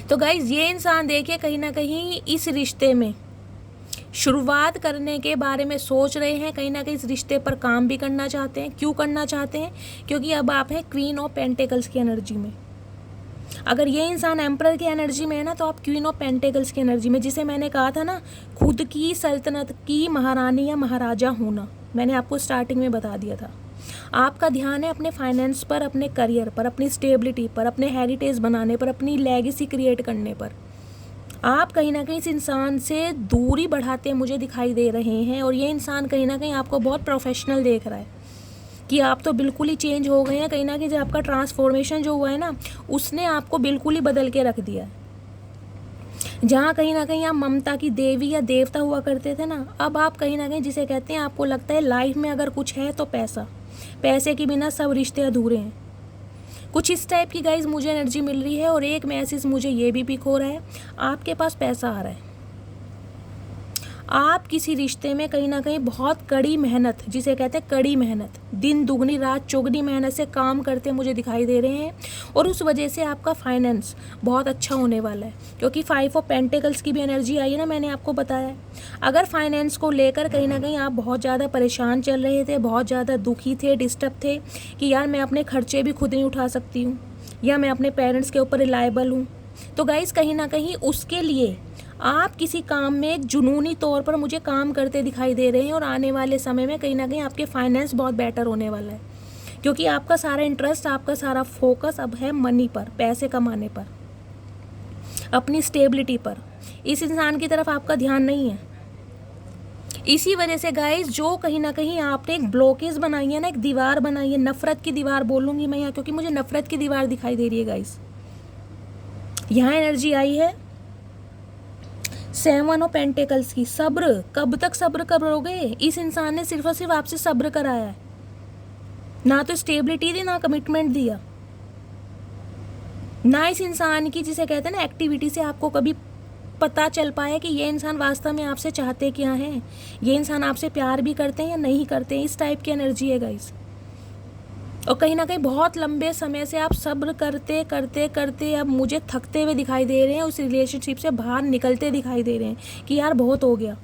[SPEAKER 1] तो गाइज ये इंसान देखिए कहीं ना कहीं इस रिश्ते में शुरुआत करने के बारे में सोच रहे हैं, कहीं ना कहीं इस रिश्ते पर काम भी करना चाहते हैं। क्यों करना चाहते हैं? क्योंकि अब आप हैं क्वीन ऑफ पेंटिकल्स की एनर्जी में। अगर ये इंसान एम्परर की एनर्जी में है ना तो आप क्वीन ऑफ पेंटिकल्स की एनर्जी में, जिसे मैंने कहा था ना खुद की सल्तनत की महारानी या महाराजा होना, मैंने आपको स्टार्टिंग में बता दिया था। आपका ध्यान है अपने फाइनेंस पर, अपने करियर पर, अपनी स्टेबिलिटी पर, अपने हेरिटेज बनाने पर, अपनी लेगेसी क्रिएट करने पर। आप कहीं ना कहीं इस इंसान से दूरी बढ़ाते मुझे दिखाई दे रहे हैं और ये इंसान कहीं ना कहीं आपको बहुत प्रोफेशनल देख रहा है कि आप तो बिल्कुल ही चेंज हो गए हैं। कहीं ना कहीं जो आपका ट्रांसफॉर्मेशन जो हुआ है ना उसने आपको बिल्कुल ही बदल के रख दिया है। जहाँ कहीं ना कहीं आप ममता की देवी या देवता हुआ करते थे ना, अब आप कहीं ना कहीं जिसे कहते हैं आपको लगता है लाइफ में अगर कुछ है तो पैसा, पैसे के बिना सब रिश्ते अधूरे हैं। कुछ इस टाइप की गाइज मुझे एनर्जी मिल रही है। और एक मैसेज मुझे ये भी पिक हो रहा है, आपके पास पैसा आ रहा है, आप किसी रिश्ते में कहीं ना कहीं बहुत कड़ी मेहनत, जिसे कहते हैं कड़ी मेहनत, दिन दुगनी रात चौगनी मेहनत से काम करते मुझे दिखाई दे रहे हैं और उस वजह से आपका फाइनेंस बहुत अच्छा होने वाला है। क्योंकि 5 ऑफ पेंटिकल्स की भी एनर्जी आई है ना, मैंने आपको बताया है। अगर फाइनेंस को लेकर कहीं ना कहीं आप बहुत ज़्यादा परेशान चल रहे थे, बहुत ज़्यादा दुखी थे, डिस्टर्ब थे कि यार मैं अपने खर्चे भी खुद नहीं उठा सकती हूँ या मैं अपने पेरेंट्स के ऊपर रिलायबल हूँ, तो गाइज़ कहीं ना कहीं उसके लिए आप किसी काम में एक जुनूनी तौर पर मुझे काम करते दिखाई दे रहे हैं। और आने वाले समय में कहीं ना कहीं आपके फाइनेंस बहुत बेटर होने वाला है क्योंकि आपका सारा इंटरेस्ट, आपका सारा फोकस अब है मनी पर, पैसे कमाने पर, अपनी स्टेबिलिटी पर। इस इंसान की तरफ आपका ध्यान नहीं है। इसी वजह से गाइस जो कहीं ना कहीं आपने एक ब्लॉकेज बनाई है ना, एक दीवार बनाई है, नफरत की दीवार बोलूँगी मैं यहाँ क्योंकि मुझे नफरत की दीवार दिखाई दे रही है गाइस। यहाँ एनर्जी आई है 7 ऑफ पेंटिकल्स की, सब्र। कब तक सब्र करोगे? इस इंसान ने सिर्फ और सिर्फ आपसे सब्र कराया है, ना तो स्टेबिलिटी दी, ना कमिटमेंट दिया, ना इस इंसान की जिसे कहते हैं ना एक्टिविटी से आपको कभी पता चल पाया कि ये इंसान वास्तव में आपसे चाहते क्या हैं, ये इंसान आपसे प्यार भी करते हैं या नहीं करते हैं। इस टाइप की एनर्जी है गाइस। और कहीं ना कहीं बहुत लंबे समय से आप सब्र करते करते करते अब मुझे थकते हुए दिखाई दे रहे हैं, उस रिलेशनशिप से बाहर निकलते दिखाई दे रहे हैं कि यार बहुत हो गया,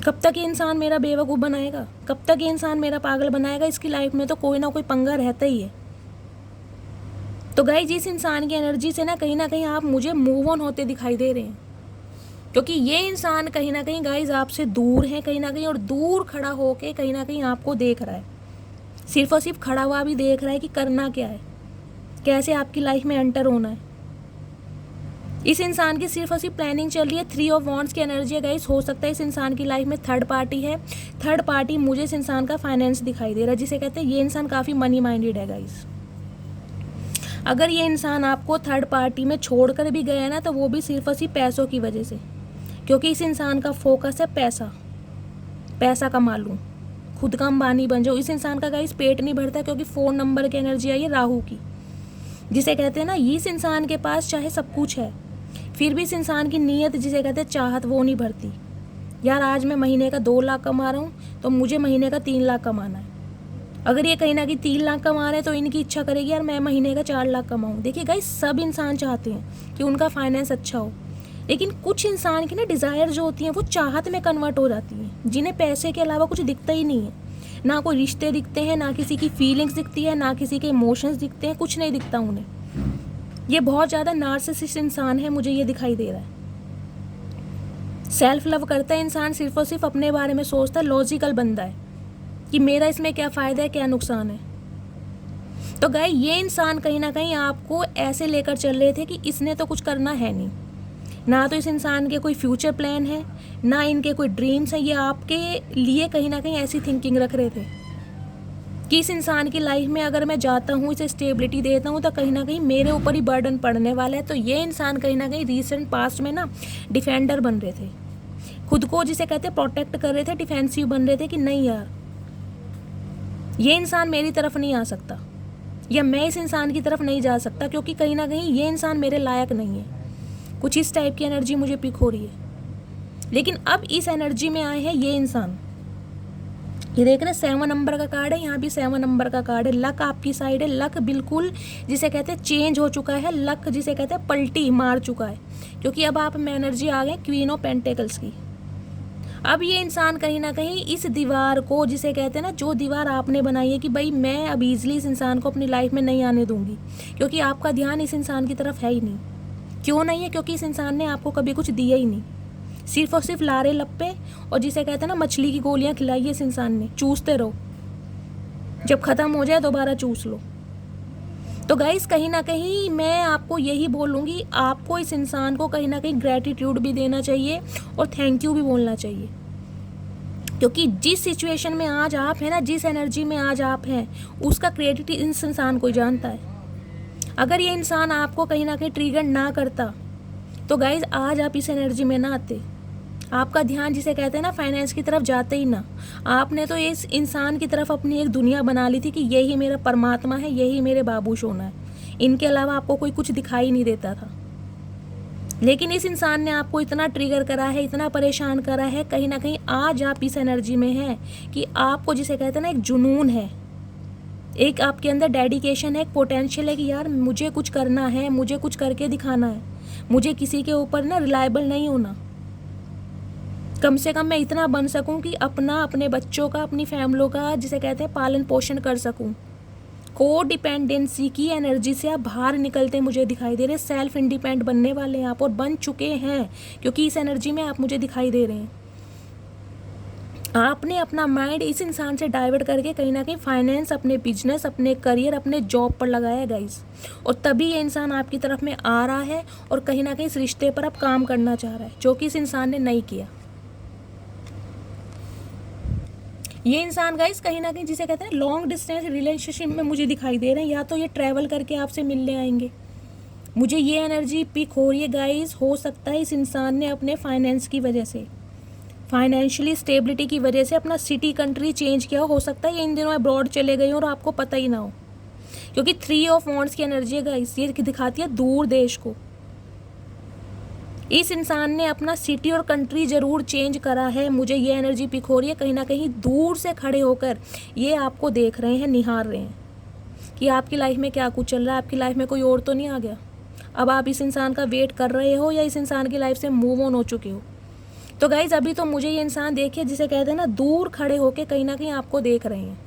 [SPEAKER 1] कब तक ये इंसान मेरा बेवकूफ़ बनाएगा, कब तक ये इंसान मेरा पागल बनाएगा। इसकी लाइफ में तो कोई ना कोई पंगा रहता ही है। तो गाइस इस इंसान की एनर्जी से ना कहीं आप मुझे मूव ऑन होते दिखाई दे रहे हैं क्योंकि ये इंसान कहीं ना कहीं गाइस आपसे दूर है कहीं ना कहीं, और दूर खड़ा होके कहीं ना कहीं आपको देख रहा है, सिर्फ और सिर्फ खड़ा हुआ भी देख रहा है कि करना क्या है, कैसे आपकी लाइफ में एंटर होना है। इस इंसान की सिर्फ और सिर्फ प्लानिंग चल रही है। 3 ऑफ वॉन्ड्स की एनर्जी है गाइस। हो सकता है इस इंसान की लाइफ में थर्ड पार्टी है। थर्ड पार्टी मुझे इस इंसान का फाइनेंस दिखाई दे रहा है, जिसे कहते हैं ये इंसान काफ़ी मनी माइंडेड है गाइस। अगर ये इंसान आपको थर्ड पार्टी में छोड़कर भी गया ना तो वो भी सिर्फ और सिर्फ पैसों की वजह से, क्योंकि इस इंसान का फोकस है पैसा, पैसा कमा लूँ, खुद का अंबानी बन जाओ। इस इंसान का गाइस पेट नहीं भरता क्योंकि 4 नंबर की एनर्जी आई है राहु की, जिसे कहते हैं ना इस इंसान के पास चाहे सब कुछ है फिर भी इस इंसान की नीयत जिसे कहते हैं चाहत वो नहीं भरती। यार आज मैं महीने का 2 लाख कमा रहा हूँ तो मुझे महीने का 3 लाख कमाना है। अगर ये कहीं ना कहीं 3 लाख कमा रहे हैं तो इनकी इच्छा करेगी यार मैं महीने का 4 लाख कमाऊँ। देखिए गाइस, सब इंसान चाहते हैं कि उनका फाइनेंस अच्छा हो, लेकिन कुछ इंसान की ना डिज़ायर जो होती हैं वो चाहत में कन्वर्ट हो जाती हैं, जिन्हें पैसे के अलावा कुछ दिखता ही नहीं है। ना कोई रिश्ते दिखते हैं, ना किसी की फीलिंग्स दिखती है, ना किसी के इमोशंस दिखते हैं, कुछ नहीं दिखता उन्हें। ये बहुत ज़्यादा नार्सिसिस्ट इंसान है, मुझे ये दिखाई दे रहा है। सेल्फ लव करता है इंसान, सिर्फ और सिर्फ अपने बारे में सोचता है, लॉजिकल बंदा है कि मेरा इसमें क्या फ़ायदा है, क्या नुकसान है। तो गाइस, ये इंसान कहीं ना कहीं आपको ऐसे लेकर चल रहे थे कि इसने तो कुछ करना है नहीं, ना तो इस इंसान के कोई फ्यूचर प्लान है, ना इनके कोई ड्रीम्स हैं। ये आपके लिए कहीं ना कहीं ऐसी थिंकिंग रख रहे थे कि इस इंसान की लाइफ में अगर मैं जाता हूँ, इसे स्टेबिलिटी देता हूँ, तो कहीं ना कहीं मेरे ऊपर ही बर्डन पड़ने वाला है। तो ये इंसान कहीं ना कहीं रिसेंट पास्ट में ना डिफेंडर बन रहे थे, खुद को जिसे कहते हैं प्रोटेक्ट कर रहे थे, डिफेंसिव बन रहे थे कि नहीं यार ये इंसान मेरी तरफ नहीं आ सकता, या मैं इस इंसान की तरफ नहीं जा सकता, क्योंकि कहीं ना कहीं ये इंसान मेरे लायक नहीं है। कुछ इस टाइप की एनर्जी मुझे पिक हो रही है। लेकिन अब इस एनर्जी में आए हैं ये इंसान। ये देख रहे 7 नंबर का कार्ड है, यहाँ भी 7 नंबर का कार्ड है। लक आपकी साइड है, लक बिल्कुल जिसे कहते हैं चेंज हो चुका है, लक जिसे कहते हैं पलटी मार चुका है, क्योंकि अब आप में एनर्जी आ गए क्वीन ऑफ पेंटिकल्स की। अब ये इंसान कहीं ना कहीं इस दीवार को जिसे कहते हैं ना, जो दीवार आपने बनाई है कि भाई मैं अब ईजिली इस इंसान को अपनी लाइफ में नहीं आने दूंगी, क्योंकि आपका ध्यान इस इंसान की तरफ है ही नहीं। क्यों नहीं है? क्योंकि इस इंसान ने आपको कभी कुछ दिया ही नहीं, सिर्फ और सिर्फ लारे लप्पे और जिसे कहते हैं ना मछली की गोलियां खिलाई है इस इंसान ने। चूसते रहो, जब ख़त्म हो जाए दोबारा चूस लो। तो गाइस, कहीं ना कहीं मैं आपको यही बोलूँगी, आपको इस इंसान को कहीं ना कहीं ग्रैटिट्यूड भी देना चाहिए और थैंक यू भी बोलना चाहिए, क्योंकि जिस सिचुएशन में आज आप हैं ना, जिस एनर्जी में आज आप हैं, उसका क्रेडिट इस इंसान को जानता है। अगर ये इंसान आपको कहीं ना कहीं ट्रिगर ना करता तो गाइज आज आप इस एनर्जी में ना आते, आपका ध्यान जिसे कहते हैं ना फाइनेंस की तरफ जाते ही ना। आपने तो इस इंसान की तरफ अपनी एक दुनिया बना ली थी कि यही मेरा परमात्मा है, यही मेरे बाबू सोना है, इनके अलावा आपको कोई कुछ दिखाई नहीं देता था। लेकिन इस इंसान ने आपको इतना ट्रिगर करा है, इतना परेशान करा है, कहीं ना कहीं आज आप इस एनर्जी में हैं कि आपको जिसे कहते हैं ना एक जुनून है, एक आपके अंदर डेडिकेशन है, एक पोटेंशियल है कि यार मुझे कुछ करना है, मुझे कुछ करके दिखाना है, मुझे किसी के ऊपर ना रिलायबल नहीं होना। कम से कम मैं इतना बन सकूं कि अपने बच्चों का, अपनी फैमिली का जिसे कहते हैं पालन पोषण कर सकूं। को डिपेंडेंसी की एनर्जी से आप बाहर निकलते मुझे दिखाई दे रहे हैं। सेल्फ इंडिपेंडेंट बनने वाले हैं आप, और बन चुके हैं, क्योंकि इस एनर्जी में आप मुझे दिखाई दे रहे हैं। आपने अपना माइंड इस इंसान से डाइवर्ट करके कहीं ना कहीं फाइनेंस, अपने बिजनेस, अपने करियर, अपने जॉब पर लगाया गाइस, और तभी ये इंसान आपकी तरफ में आ रहा है और कहीं ना कहीं इस रिश्ते पर अब काम करना चाह रहा है, जो कि इस इंसान ने नहीं किया। ये इंसान गाइस कहीं ना कहीं जिसे कहते हैं लॉन्ग डिस्टेंस रिलेशनशिप में मुझे दिखाई दे रहे हैं, या तो ये ट्रैवल करके आपसे मिलने आएंगे। मुझे ये एनर्जी पिक हो रही है गाइस। हो सकता है इस इंसान ने अपने फाइनेंस की वजह से, फाइनेंशियली स्टेबिलिटी की वजह से अपना सिटी कंट्री चेंज किया हो सकता है ये इन दिनों अब्रॉड चले गए और आपको पता ही ना हो, क्योंकि 3 ऑफ वॉन्ड्स की एनर्जी है गाइस, ये दिखाती है दूर देश को। इस इंसान ने अपना सिटी और कंट्री ज़रूर चेंज करा है, मुझे ये एनर्जी पिक हो रही है। कहीं ना कहीं दूर से खड़े होकर ये आपको देख रहे हैं, निहार रहे हैं कि आपकी लाइफ में क्या कुछ चल रहा है, आपकी लाइफ में कोई और तो नहीं आ गया। अब आप इस इंसान का वेट कर रहे हो या इस इंसान की लाइफ से मूव ऑन हो चुके हो। तो गाइज, अभी तो मुझे ये इंसान देखिए जिसे कहते हैं ना दूर खड़े होके कहीं ना कहीं आपको देख रहे हैं,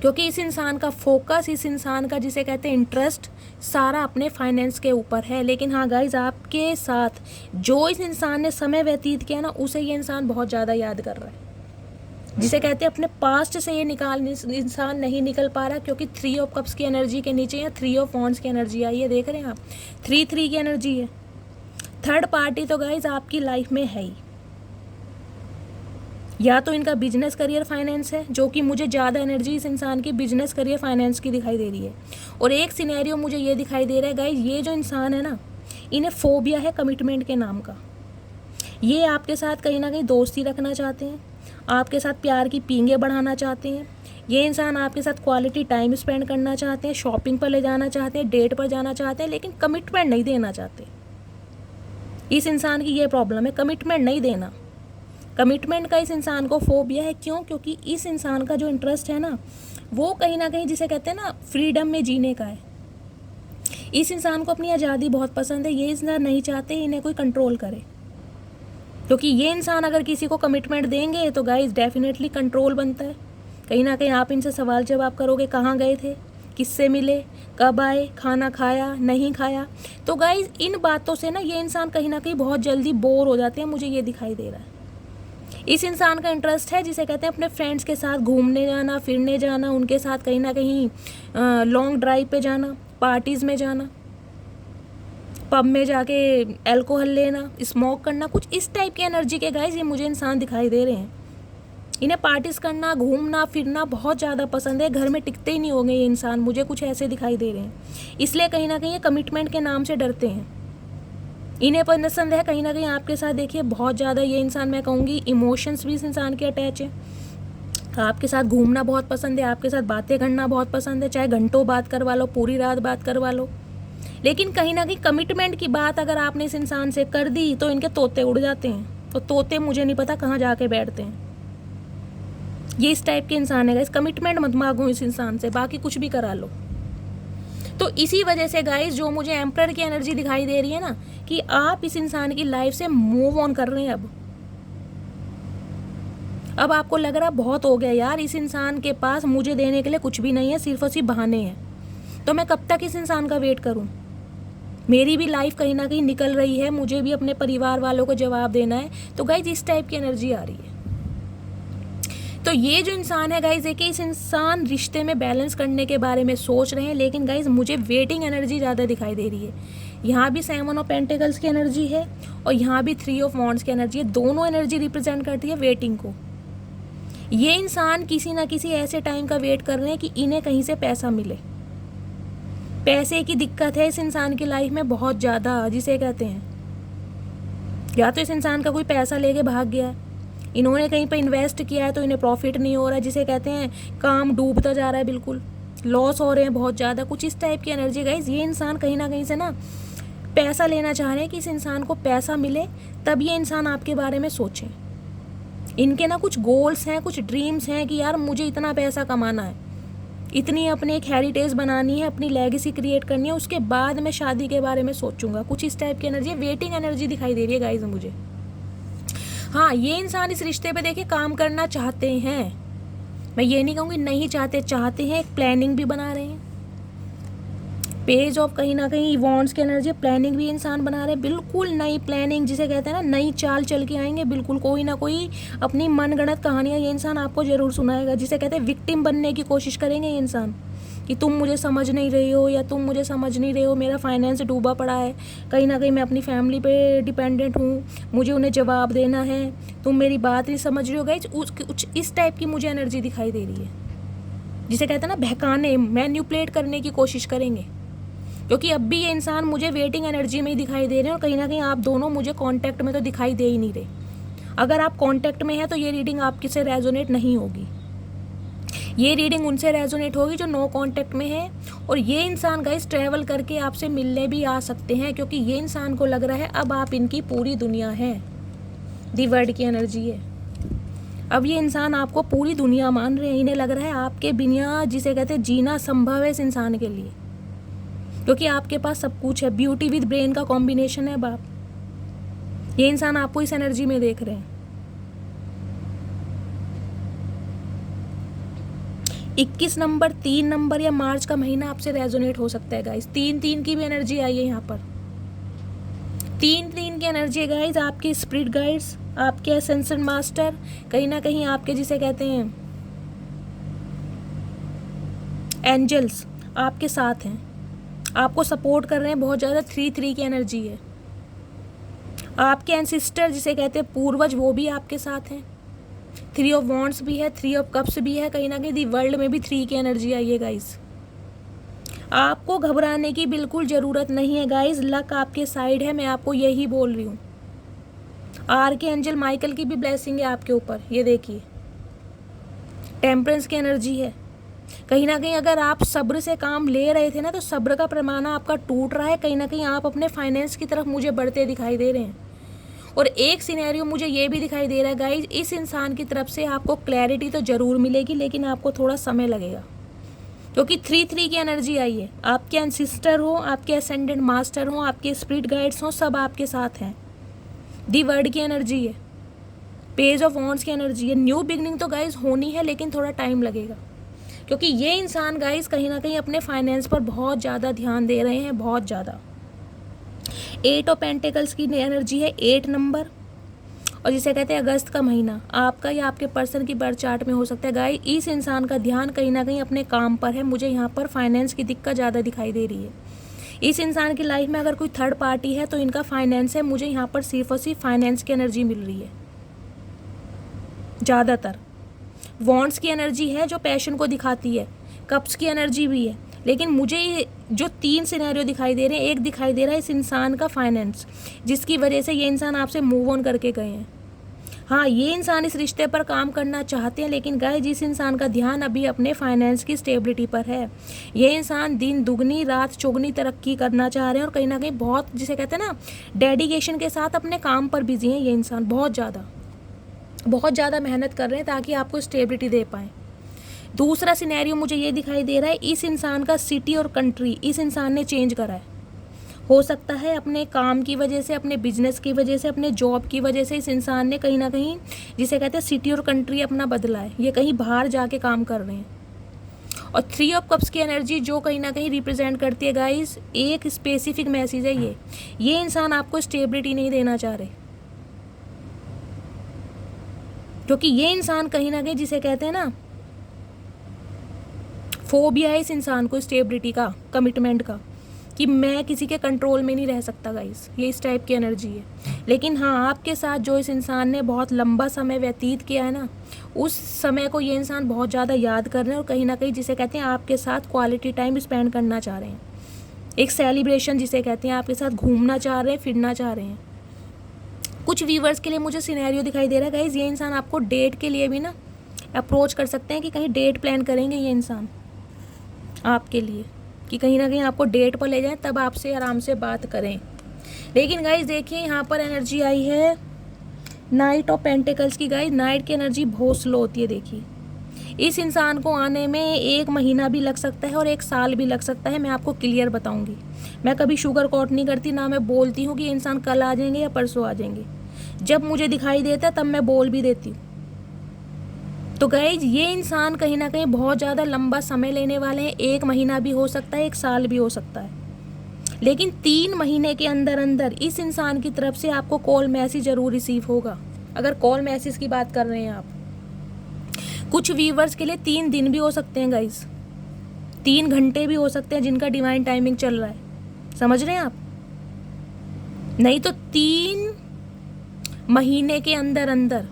[SPEAKER 1] क्योंकि इस इंसान का फोकस, इस इंसान का जिसे कहते हैं इंटरेस्ट सारा अपने फाइनेंस के ऊपर है। लेकिन हाँ गाइज, आपके साथ जो इस इंसान ने समय व्यतीत किया ना, उसे ये इंसान बहुत ज़्यादा याद कर रहा है। जिसे कहते हैं अपने पास्ट से ये इंसान नहीं निकल पा रहा, क्योंकि 3 ऑफ कप्स की एनर्जी के नीचे या 3 ऑफ वॉन्ड्स की एनर्जी आई है, देख रहे हैं आप, 3 की एनर्जी है। थर्ड पार्टी तो गाइज आपकी लाइफ में है ही, या तो इनका बिजनेस करियर फाइनेंस है, जो कि मुझे ज़्यादा एनर्जी इस इंसान की बिजनेस करियर फाइनेंस की दिखाई दे रही है। और एक सिनेरियो मुझे ये दिखाई दे रहा है गाइज, ये जो इंसान है ना, इन्हें फोबिया है कमिटमेंट के नाम का। ये आपके साथ कहीं ना कहीं दोस्ती रखना चाहते हैं, आपके साथ प्यार की पींगे बढ़ाना चाहते हैं। ये इंसान आपके साथ क्वालिटी टाइम स्पेंड करना चाहते हैं, शॉपिंग पर ले जाना चाहते हैं, डेट पर जाना चाहते हैं, लेकिन कमिटमेंट नहीं देना चाहते। इस इंसान की ये प्रॉब्लम है, कमिटमेंट नहीं देना। कमिटमेंट का इस इंसान को फोबिया है। क्यों? क्योंकि इस इंसान का जो इंटरेस्ट है ना, वो कहीं ना कहीं जिसे कहते हैं ना फ्रीडम में जीने का है। इस इंसान को अपनी आज़ादी बहुत पसंद है। ये इंसान नहीं चाहते इन्हें कोई कंट्रोल करे, क्योंकि ये इंसान अगर किसी को कमिटमेंट देंगे तो गाइस डेफिनेटली कंट्रोल बनता है। कहीं ना कहीं आप इनसे सवाल जवाब करोगे, कहाँ गए थे, किससे मिले, कब आए, खाना खाया, नहीं खाया। तो गाइस इन बातों से ना ये इंसान कहीं ना कहीं बहुत जल्दी बोर हो जाते हैं, मुझे ये दिखाई दे रहा है। इस इंसान का इंटरेस्ट है जिसे कहते हैं अपने फ्रेंड्स के साथ घूमने जाना, फिरने जाना, उनके साथ कहीं ना कहीं लॉन्ग ड्राइव पे जाना, पार्टीज़ में जाना, पब में जाके अल्कोहल लेना, स्मोक करना, कुछ इस टाइप की एनर्जी के गाइस ये मुझे इंसान दिखाई दे रहे हैं। इन्हें पार्टीज़ करना, घूमना फिरना बहुत ज़्यादा पसंद है। घर में टिकते ही नहीं होंगे ये इंसान, मुझे कुछ ऐसे दिखाई दे रहे हैं। इसलिए कहीं ना कहीं ये कमिटमेंट के नाम से डरते हैं। इन्हें पसंद है कहीं ना कहीं आपके साथ, देखिए बहुत ज़्यादा ये इंसान, मैं कहूँगी इमोशंस भी इस इंसान के अटैच है। आपके साथ घूमना बहुत पसंद है, आपके साथ बातें करना बहुत पसंद है, चाहे घंटों बात करवा लो, पूरी रात बात करवा लो। लेकिन कहीं ना कहीं कमिटमेंट की बात अगर आपने इस इंसान से कर दी तो इनके तोते उड़ जाते हैं। तो तोते मुझे नहीं पता कहाँ जाके बैठते हैं। ये इस टाइप के इंसान है। इस कमिटमेंट मत मांगो इस इंसान से, बाकी कुछ भी करा लो। तो इसी वजह से गाइस जो मुझे एम्परर की एनर्जी दिखाई दे रही है ना, कि आप इस इंसान की लाइफ से मूव ऑन कर रहे हैं। अब आपको लग रहा बहुत हो गया यार, इस इंसान के पास मुझे देने के लिए कुछ भी नहीं है, सिर्फ और सिर्फ बहाने हैं। तो मैं कब तक इस इंसान का वेट करूं? मेरी भी लाइफ कहीं ना कहीं निकल रही है, मुझे भी अपने परिवार वालों को जवाब देना है। तो गाइस इस टाइप की एनर्जी आ रही है। तो ये जो इंसान है गाइज, देखिए इस इंसान रिश्ते में बैलेंस करने के बारे में सोच रहे हैं, लेकिन गाइज मुझे वेटिंग एनर्जी ज़्यादा दिखाई दे रही है। यहाँ भी 7 ऑफ पेंटिकल्स की एनर्जी है और यहाँ भी 3 ऑफ वॉन्ड्स की एनर्जी है। दोनों एनर्जी रिप्रेजेंट करती है वेटिंग को। ये इंसान किसी ना किसी ऐसे टाइम का वेट कर रहे हैं कि इन्हें कहीं से पैसा मिले। पैसे की दिक्कत है इस इंसान की लाइफ में बहुत ज़्यादा, जिसे कहते हैं या तो इस इंसान का कोई पैसा लेके भाग गया है, इन्होंने कहीं पे इन्वेस्ट किया है तो इन्हें प्रॉफिट नहीं हो रहा है, जिसे कहते हैं काम डूबता जा रहा है, बिल्कुल लॉस हो रहे हैं बहुत ज़्यादा, कुछ इस टाइप की एनर्जी गाइज। ये इंसान कहीं ना कहीं से ना पैसा लेना चाह रहे हैं कि इस इंसान को पैसा मिले, तब ये इंसान आपके बारे में सोचें। इनके ना कुछ गोल्स हैं, कुछ ड्रीम्स हैं कि यार मुझे इतना पैसा कमाना है, इतनी अपने एक हेरिटेज बनानी है, अपनी लेगेसी क्रिएट करनी है, उसके बाद मैं शादी के बारे में सोचूंगा। कुछ इस टाइप की एनर्जी, वेटिंग एनर्जी दिखाई दे रही है गाइज मुझे। हाँ, ये इंसान इस रिश्ते पे देखिए काम करना चाहते हैं, मैं ये नहीं कहूँगी नहीं चाहते, चाहते हैं, एक प्लानिंग भी बना रहे हैं। पेज ऑफ कहीं ना कहीं वॉन्ड्स की एनर्जी, प्लानिंग भी इंसान बना रहे हैं, बिल्कुल नई प्लानिंग, जिसे कहते हैं ना नई चाल चल के आएंगे, बिल्कुल कोई ना कोई अपनी मनगढ़ंत कहानियाँ ये इंसान आपको ज़रूर सुनाएगा, जिसे कहते हैं विक्टिम बनने की कोशिश करेंगे ये इंसान, कि तुम मुझे समझ नहीं रही हो या तुम मुझे समझ नहीं रहे हो, मेरा फाइनेंस डूबा पड़ा है, कहीं ना कहीं मैं अपनी फैमिली पे डिपेंडेंट हूँ, मुझे उन्हें जवाब देना है, तुम मेरी बात नहीं समझ रहे हो गाइस। इस टाइप की मुझे एनर्जी दिखाई दे रही है, जिसे कहते हैं ना बहकाने, मैन्युपुलेट करने की कोशिश करेंगे। क्योंकि अब भी ये इंसान मुझे वेटिंग एनर्जी में ही दिखाई दे रहे हैं और कहीं ना कहीं आप दोनों मुझे कांटेक्ट में तो दिखाई दे ही नहीं रहे। अगर आप कांटेक्ट में हैं तो ये रीडिंग आपके से रेजोनेट नहीं होगी, ये रीडिंग उनसे रेजोनेट होगी जो नो कांटेक्ट में है। और ये इंसान गाइस ट्रैवल करके आपसे मिलने भी आ सकते हैं, क्योंकि ये इंसान को लग रहा है अब आप इनकी पूरी दुनिया है। दी वर्ड की एनर्जी है, अब ये इंसान आपको पूरी दुनिया मान रहे हैं, इन्हें लग रहा है आपके बिना जिसे कहते हैं जीना संभव है इस इंसान के लिए, क्योंकि आपके पास सब कुछ है, ब्यूटी विद ब्रेन का कॉम्बिनेशन है बाप। ये इंसान आपको इस एनर्जी में देख रहे हैं। 21 नंबर, 3 नंबर या मार्च का महीना आपसे रेजोनेट हो सकता है गाइस। 3-3 की भी एनर्जी आई है यहाँ पर, 3-3 की एनर्जी है गाइस। आपके स्पिरिट गाइड्स, आपके असेंशन मास्टर कहीं ना कहीं आपके जिसे कहते हैं एंजल्स आपके साथ हैं, आपको सपोर्ट कर रहे हैं बहुत ज़्यादा। 3-3 की एनर्जी है। आपके एंसिस्टर जिसे कहते हैं पूर्वज, वो भी आपके साथ हैं। 3 ऑफ वॉन्ड्स भी है, 3 ऑफ कप्स भी है, कहीं ना कहीं दी वर्ल्ड में भी 3 की एनर्जी आई है गाइस। आपको घबराने की बिल्कुल ज़रूरत नहीं है गाइस, लक आपके साइड है, मैं आपको यही बोल रही हूँ। आर के एंजल माइकल की भी ब्लेसिंग है आपके ऊपर, ये देखिए टेम्परेंस की एनर्जी है। कहीं ना कहीं अगर आप सब्र से काम ले रहे थे ना, तो सब्र का पैमाना आपका टूट रहा है। कहीं ना कहीं आप अपने फाइनेंस की तरफ मुझे बढ़ते दिखाई दे रहे हैं। और एक सिनेरियो मुझे ये भी दिखाई दे रहा है गाइज, इस इंसान की तरफ से आपको क्लैरिटी तो ज़रूर मिलेगी, लेकिन आपको थोड़ा समय लगेगा, क्योंकि 3-3 की एनर्जी आई है। आपके एंसिस्टर हो, आपके असेंडेंट मास्टर हो, आपके स्पिरिट गाइड्स हो, सब आपके साथ हैं। दी वर्ड की एनर्जी है, पेज ऑफ वॉन्ड्स की एनर्जी है। न्यू बिगनिंग तो गाइज होनी है, लेकिन थोड़ा टाइम लगेगा, क्योंकि ये इंसान गाइज कहीं ना कहीं अपने फाइनेंस पर बहुत ज़्यादा ध्यान दे रहे हैं, बहुत ज़्यादा। 8 ऑफ पेंटिकल्स की एनर्जी है, 8 नंबर, और जिसे कहते हैं अगस्त का महीना आपका या आपके पर्सन की बर्थ चार्ट में हो सकता है। गाइस, इस इंसान का ध्यान कहीं ना कहीं अपने काम पर है। मुझे यहाँ पर फाइनेंस की दिक्कत ज़्यादा दिखाई दे रही है। इस इंसान की लाइफ में अगर कोई थर्ड पार्टी है तो इनका फाइनेंस है। मुझे यहाँ पर सिर्फ और सिर्फ फाइनेंस की एनर्जी मिल रही है ज़्यादातर। वॉन्ड्स की एनर्जी है जो पैशन को दिखाती है, कप्स की एनर्जी भी है, लेकिन मुझे ये जो 3 सिनेरियो दिखाई दे रहे हैं, एक दिखाई दे रहा है इस इंसान का फाइनेंस, जिसकी वजह से ये इंसान आपसे मूव ऑन करके गए हैं। हाँ, ये इंसान इस रिश्ते पर काम करना चाहते हैं, लेकिन गाइस जिस इंसान का ध्यान अभी अपने फाइनेंस की स्टेबिलिटी पर है, ये इंसान दिन दुगनी रात चौगनी तरक्की करना चाह रहे हैं, और कहीं ना कहीं बहुत, जिसे कहते हैं ना, डेडिकेशन के साथ अपने काम पर बिजी हैं। ये इंसान बहुत ज़्यादा मेहनत कर रहे हैं ताकि आपको स्टेबिलिटी दे पाएँ। दूसरा सिनेरियो मुझे ये दिखाई दे रहा है, इस इंसान का सिटी और कंट्री इस इंसान ने चेंज करा है। हो सकता है अपने काम की वजह से, अपने बिजनेस की वजह से, अपने जॉब की वजह से इस इंसान ने कहीं ना कहीं, जिसे कहते हैं, सिटी और कंट्री अपना बदला है। ये कहीं बाहर जाके काम कर रहे हैं। और 3 ऑफ कप्स की एनर्जी जो कहीं ना कहीं रिप्रेजेंट करती है गाइस, एक स्पेसिफिक मैसेज है ये इंसान आपको स्टेबिलिटी नहीं देना चाह रहे, क्योंकि ये इंसान कहीं ना कहीं, जिसे कहते हैं ना, फोबिया है इस इंसान को स्टेबिलिटी का, कमिटमेंट का, कि मैं किसी के कंट्रोल में नहीं रह सकता गाइस। ये इस टाइप की एनर्जी है। लेकिन हाँ, आपके साथ जो इस इंसान ने बहुत लंबा समय व्यतीत किया है ना, उस समय को ये इंसान बहुत ज़्यादा याद कर रहे हैं, और कहीं ना कहीं, जिसे कहते हैं, आपके साथ क्वालिटी टाइम स्पेंड करना चाह रहे हैं। एक सेलिब्रेशन, जिसे कहते हैं, आपके साथ घूमना चाह रहे हैं, फिरना चाह रहे हैं। कुछ व्यूवर्स के लिए मुझे सिनेरियो दिखाई दे रहा है गाइस, ये इंसान आपको डेट के लिए भी ना अप्रोच कर सकते हैं, कि कहीं डेट प्लान करेंगे ये इंसान आपके लिए, कि कहीं ना कहीं आपको डेट पर ले जाएं, तब आपसे आराम से बात करें। लेकिन गाइस देखिए, यहाँ पर एनर्जी आई है नाइट ऑफ पेंटिकल्स की। गाइस, नाइट की एनर्जी बहुत स्लो होती है। देखिए, इस इंसान को आने में 1 महीना भी लग सकता है और 1 साल भी लग सकता है। मैं आपको क्लियर बताऊंगी, मैं कभी शुगर कोट नहीं करती, ना मैं बोलती हूँ कि ये इंसान कल आ जाएंगे या परसों आ जाएंगे। जब मुझे दिखाई देता है तब मैं बोल भी देती हूँ। तो गाइज, ये इंसान कहीं ना कहीं बहुत ज़्यादा लंबा समय लेने वाले हैं। 1 महीना भी हो सकता है, 1 साल भी हो सकता है, लेकिन 3 महीने के अंदर अंदर इस इंसान की तरफ से आपको कॉल मैसेज जरूर रिसीव होगा। अगर कॉल मैसेज की बात कर रहे हैं आप, कुछ व्यूवर्स के लिए 3 दिन भी हो सकते हैं गाइज, 3 घंटे भी हो सकते हैं जिनका डिवाइन टाइमिंग चल रहा है। समझ रहे हैं आप? नहीं तो 3 महीने के अंदर अंदर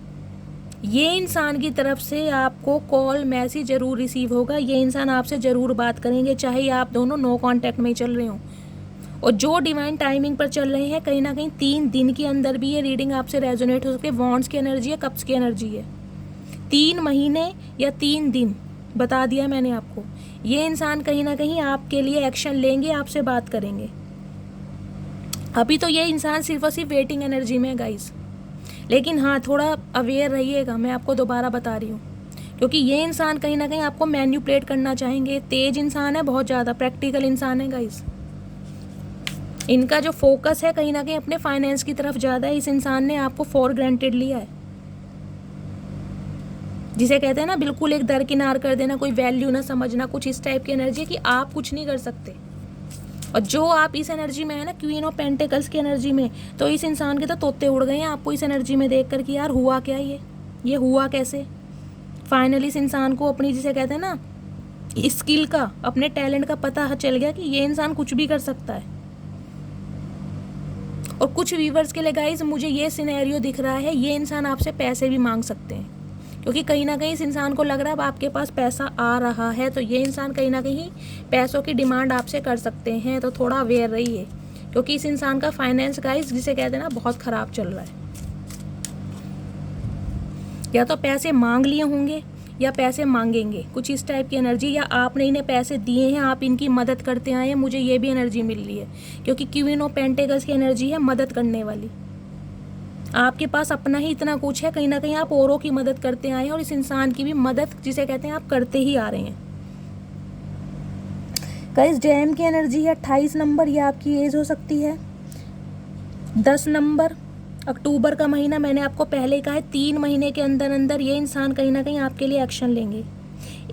[SPEAKER 1] ये इंसान की तरफ से आपको कॉल मैसेज ज़रूर रिसीव होगा। ये इंसान आपसे ज़रूर बात करेंगे, चाहे आप दोनों नो कांटेक्ट में चल रहे हो। और जो डिवाइन टाइमिंग पर चल रहे हैं, कहीं ना कहीं 3 दिन के अंदर भी ये रीडिंग आपसे रेजोनेट हो सके। वॉन्ड्स की एनर्जी है, कप्स की एनर्जी है। 3 महीने या 3 दिन बता दिया मैंने आपको। ये इंसान कहीं ना कहीं आपके लिए एक्शन लेंगे, आपसे बात करेंगे। अभी तो ये इंसान सिर्फ और सिर्फ वेटिंग एनर्जी में है गाइस, लेकिन हाँ, थोड़ा अवेयर रहिएगा, मैं आपको दोबारा बता रही हूँ, क्योंकि ये इंसान कहीं ना कहीं आपको मैन्युपुलेट करना चाहेंगे। तेज इंसान है, बहुत ज़्यादा प्रैक्टिकल इंसान है गाइस। इनका जो फोकस है कहीं ना कहीं अपने फाइनेंस की तरफ ज़्यादा है। इस इंसान ने आपको फॉर ग्रांटेड लिया है, जिसे कहते हैं ना, बिल्कुल एक दरकिनार कर देना, कोई वैल्यू ना समझना, कुछ इस टाइप की एनर्जी है कि आप कुछ नहीं कर सकते। और जो आप इस एनर्जी में है ना, क्वीन ऑफ पेंटिकल्स की एनर्जी में, तो इस इंसान के तो तोते उड़ गए हैं आपको इस एनर्जी में देख कर कि यार हुआ क्या, ये हुआ कैसे। फाइनली इस इंसान को अपनी, जिसे कहते हैं ना, स्किल का, अपने टैलेंट का पता चल गया कि ये इंसान कुछ भी कर सकता है। और कुछ व्यूवर्स के लिए गाइस मुझे ये सिनेरियो दिख रहा है, ये इंसान आपसे पैसे भी मांग सकते हैं, क्योंकि कहीं ना कहीं इस इंसान को लग रहा है अब आपके पास पैसा आ रहा है, तो ये इंसान कहीं ना कहीं पैसों की डिमांड आपसे कर सकते हैं। तो थोड़ा अवेयर रहिए, क्योंकि इस इंसान का फाइनेंस गाइस, जिसे कहते हैं ना, बहुत ख़राब चल रहा है। या तो पैसे मांग लिए होंगे, या पैसे मांगेंगे, कुछ इस टाइप की एनर्जी, या आपने इन्हें पैसे दिए हैं, आप इनकी मदद करते आए हैं, मुझे ये भी एनर्जी मिल रही है, क्योंकि क्वीन ऑफ पेंटिकल्स की एनर्जी है मदद करने वाली। आपके पास अपना ही इतना कुछ है, कहीं ना कहीं आप औरों की मदद करते आए हैं, और इस इंसान की भी मदद जिसे कहते हैं आप करते ही आ रहे हैं। गाइस जैम की एनर्जी है 28 नंबर, ये आपकी एज हो सकती है। 10 नंबर अक्टूबर का महीना, मैंने आपको पहले कहा है 3 महीने के अंदर अंदर ये इंसान कहीं ना कहीं आपके लिए एक्शन लेंगे।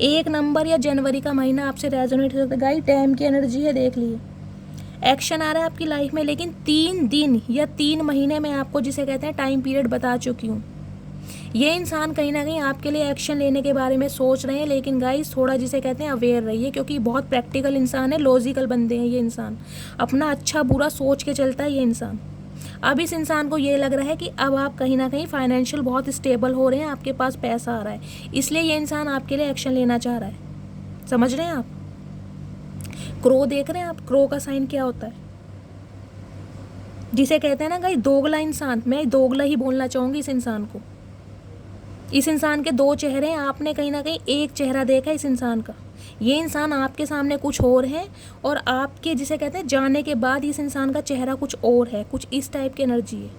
[SPEAKER 1] 1 नंबर या जनवरी का महीना आपसे रेजोनेट हो सकता है। गाइस टाइम की एनर्जी है, देख लीजिए एक्शन आ रहा है आपकी लाइफ में, लेकिन 3 दिन या 3 महीने में आपको जिसे कहते हैं टाइम पीरियड बता चुकी हूँ। ये इंसान कहीं ना कहीं आपके लिए एक्शन लेने के बारे में सोच रहे हैं, लेकिन गाइस थोड़ा जिसे कहते हैं अवेयर रहिए, क्योंकि बहुत प्रैक्टिकल इंसान है, लॉजिकल बंदे हैं ये इंसान, अपना अच्छा बुरा सोच के चलता है ये इंसान। अब इस इंसान को ये लग रहा है कि अब आप कहीं ना कहीं फाइनेंशियल बहुत स्टेबल हो रहे हैं, आपके पास पैसा आ रहा है, इसलिए ये इंसान आपके लिए एक्शन लेना चाह रहा है। समझ रहे हैं आप? क्रो देख रहे हैं आप? क्रो का साइन क्या होता है? जिसे कहते हैं ना गाइस दोगला इंसान, मैं दोगला ही बोलना चाहूँगी इस इंसान को। इस इंसान के 2 चेहरे हैं, आपने कहीं ना कहीं एक चेहरा देखा इस इंसान का। ये इंसान आपके सामने कुछ और है, और आपके जिसे कहते हैं जाने के बाद इस इंसान का चेहरा कुछ और है, कुछ इस टाइप की एनर्जी है।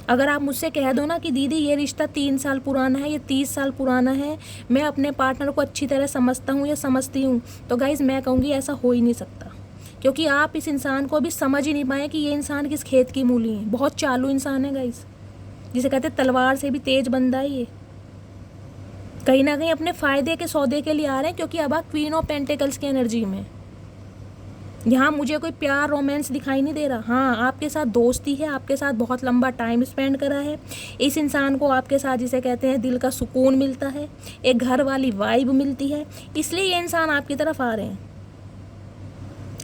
[SPEAKER 1] अगर आप मुझसे कह दो ना कि दीदी ये रिश्ता 3 साल पुराना है, ये 30 साल पुराना है, मैं अपने पार्टनर को अच्छी तरह समझता हूँ या समझती हूँ, तो गाइज़ मैं कहूँगी ऐसा हो ही नहीं सकता, क्योंकि आप इस इंसान को अभी समझ ही नहीं पाए कि ये इंसान किस खेत की मूली है। बहुत चालू इंसान है गाइज़, जिसे कहते हैं तलवार से भी तेज बंदा है ये। कहीं ना कहीं अपने फ़ायदे के सौदे के लिए आ रहे हैं, क्योंकि अब आप क्वीन ऑफ पेंटिकल्स की एनर्जी में, यहाँ मुझे कोई प्यार रोमांस दिखाई नहीं दे रहा। हाँ, आपके साथ दोस्ती है, आपके साथ बहुत लंबा टाइम स्पेंड करा है, इस इंसान को आपके साथ जिसे कहते हैं दिल का सुकून मिलता है, एक घर वाली वाइब मिलती है, इसलिए ये इंसान आपकी तरफ आ रहे हैं,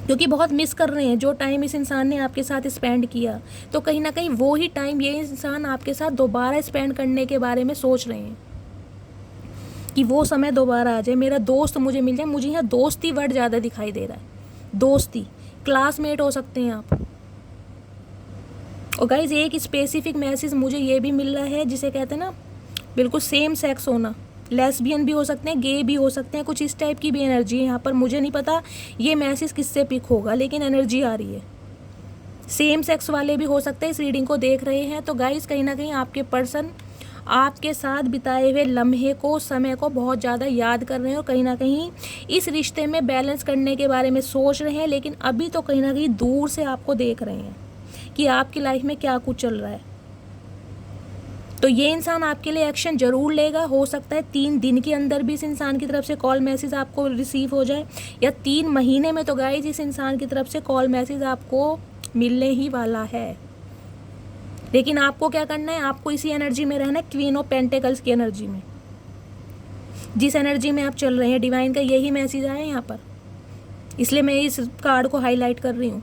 [SPEAKER 1] क्योंकि बहुत मिस कर रहे हैं जो टाइम इस इंसान ने आपके साथ स्पेंड किया। तो कहीं ना कहीं वो ही टाइम ये इंसान आपके साथ दोबारा स्पेंड करने के बारे में सोच रहे हैं कि वो समय दोबारा आ जाए, मेरा दोस्त मुझे मिल जाए। मुझे यहाँ दोस्ती वर्ड ज़्यादा दिखाई दे रहा है, दोस्ती, क्लासमेट हो सकते हैं आप। और गाइज एक स्पेसिफिक मैसेज मुझे ये भी मिल रहा है, जिसे कहते हैं ना बिल्कुल सेम सेक्स होना, लेस्बियन भी हो सकते हैं, गे भी हो सकते हैं, कुछ इस टाइप की भी एनर्जी है यहाँ पर। मुझे नहीं पता ये मैसेज किससे पिक होगा, लेकिन एनर्जी आ रही है। सेम सेक्स वाले भी हो सकते हैं इस रीडिंग को देख रहे हैं। तो गाइज कहीं ना कहीं आपके पर्सन आपके साथ बिताए हुए लम्हे को, समय को बहुत ज़्यादा याद कर रहे हैं, और कहीं ना कहीं इस रिश्ते में बैलेंस करने के बारे में सोच रहे हैं, लेकिन अभी तो कहीं ना कहीं दूर से आपको देख रहे हैं कि आपकी लाइफ में क्या कुछ चल रहा है। तो ये इंसान आपके लिए एक्शन ज़रूर लेगा। हो सकता है 3 दिन के अंदर भी इस इंसान की तरफ से कॉल मैसेज आपको रिसीव हो जाए, या 3 महीने में तो गाइज इस इंसान की तरफ से कॉल मैसेज आपको मिलने ही वाला है। लेकिन आपको क्या करना है, आपको इसी एनर्जी में रहना है, क्वीन ऑफ पेंटिकल्स की एनर्जी में, जिस एनर्जी में आप चल रहे हैं। डिवाइन का यही मैसेज आया है यहाँ पर, इसलिए मैं इस कार्ड को हाईलाइट कर रही हूँ।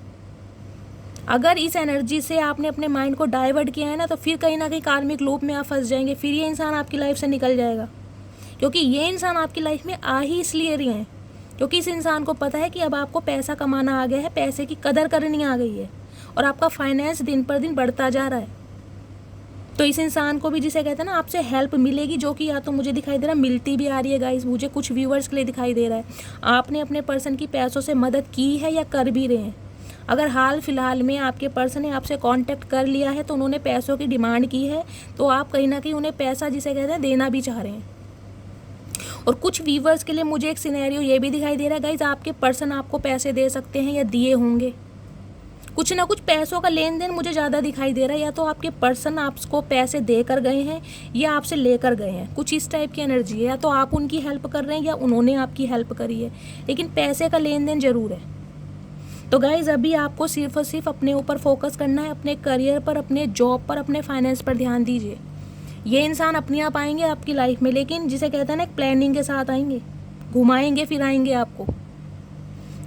[SPEAKER 1] अगर इस एनर्जी से आपने अपने माइंड को डाइवर्ट किया है ना, तो फिर कहीं ना कहीं कार्मिक लूप में आप फंस जाएंगे, फिर ये इंसान आपकी लाइफ से निकल जाएगा। क्योंकि ये इंसान आपकी लाइफ में आ ही इसलिए रहे हैं क्योंकि इस इंसान को पता है कि अब आपको पैसा कमाना आ गया है, पैसे की कदर करनी आ गई है, और आपका फाइनेंस दिन पर दिन बढ़ता जा रहा है। तो इस इंसान को भी जिसे कहते हैं ना आपसे हेल्प मिलेगी, जो कि या तो मुझे दिखाई दे रहा है मिलती भी आ रही है गाइस, मुझे कुछ व्यूअर्स के लिए दिखाई दे रहा है आपने अपने पर्सन की पैसों से मदद की है या कर भी रहे हैं। अगर हाल फिलहाल में आपके पर्सन ने आपसे कांटेक्ट कर लिया है तो उन्होंने पैसों की डिमांड की है, तो आप कहीं ना कहीं उन्हें पैसा जिसे कहते हैं देना भी चाह रहे हैं। और कुछ व्यूअर्स के लिए मुझे एक सिनेरियो ये भी दिखाई दे रहा है गाइस, आपके पर्सन आपको पैसे दे सकते हैं या दिए होंगे। कुछ ना कुछ पैसों का लेन देन मुझे ज़्यादा दिखाई दे रहा है, या तो आपके पर्सन आपको पैसे दे कर गए हैं या आपसे लेकर गए हैं, कुछ इस टाइप की एनर्जी है। या तो आप उनकी हेल्प कर रहे हैं या उन्होंने आपकी हेल्प करी है, लेकिन पैसे का लेन देन ज़रूर है। तो गाइज़ अभी आपको सिर्फ और सिर्फ अपने ऊपर फोकस करना है, अपने करियर पर, अपने जॉब पर, अपने फाइनेंस पर ध्यान दीजिए। ये इंसान अपने आप आएंगे आपकी लाइफ में, लेकिन जिसे कहते हैं ना एक प्लानिंग के साथ आएंगे, घुमाएंगे फिराएंगे आपको।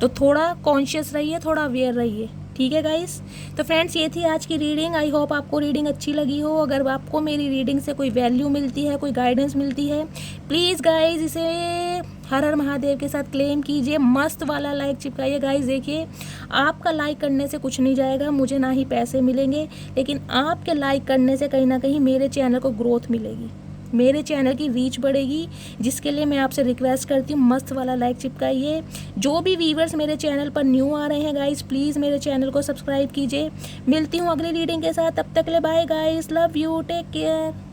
[SPEAKER 1] तो थोड़ा कॉन्शियस रहिए, थोड़ा अवेयर रहिए, ठीक है गाइस। तो फ्रेंड्स ये थी आज की रीडिंग। आई होप आपको रीडिंग अच्छी लगी हो। अगर आपको मेरी रीडिंग से कोई वैल्यू मिलती है, कोई गाइडेंस मिलती है, प्लीज़ गाइस इसे हर हर महादेव के साथ क्लेम कीजिए, मस्त वाला लाइक चिपकाइए। गाइस देखिए, आपका लाइक करने से कुछ नहीं जाएगा, मुझे ना ही पैसे मिलेंगे, लेकिन आपके लाइक करने से कहीं ना कहीं मेरे चैनल को ग्रोथ मिलेगी, मेरे चैनल की रीच बढ़ेगी, जिसके लिए मैं आपसे रिक्वेस्ट करती हूँ मस्त वाला लाइक चिपकाइए। जो भी व्यूवर्स मेरे चैनल पर न्यू आ रहे हैं गाइस, प्लीज़ मेरे चैनल को सब्सक्राइब कीजिए। मिलती हूँ अगली रीडिंग के साथ, तब तक ले bye guys, love you, take care.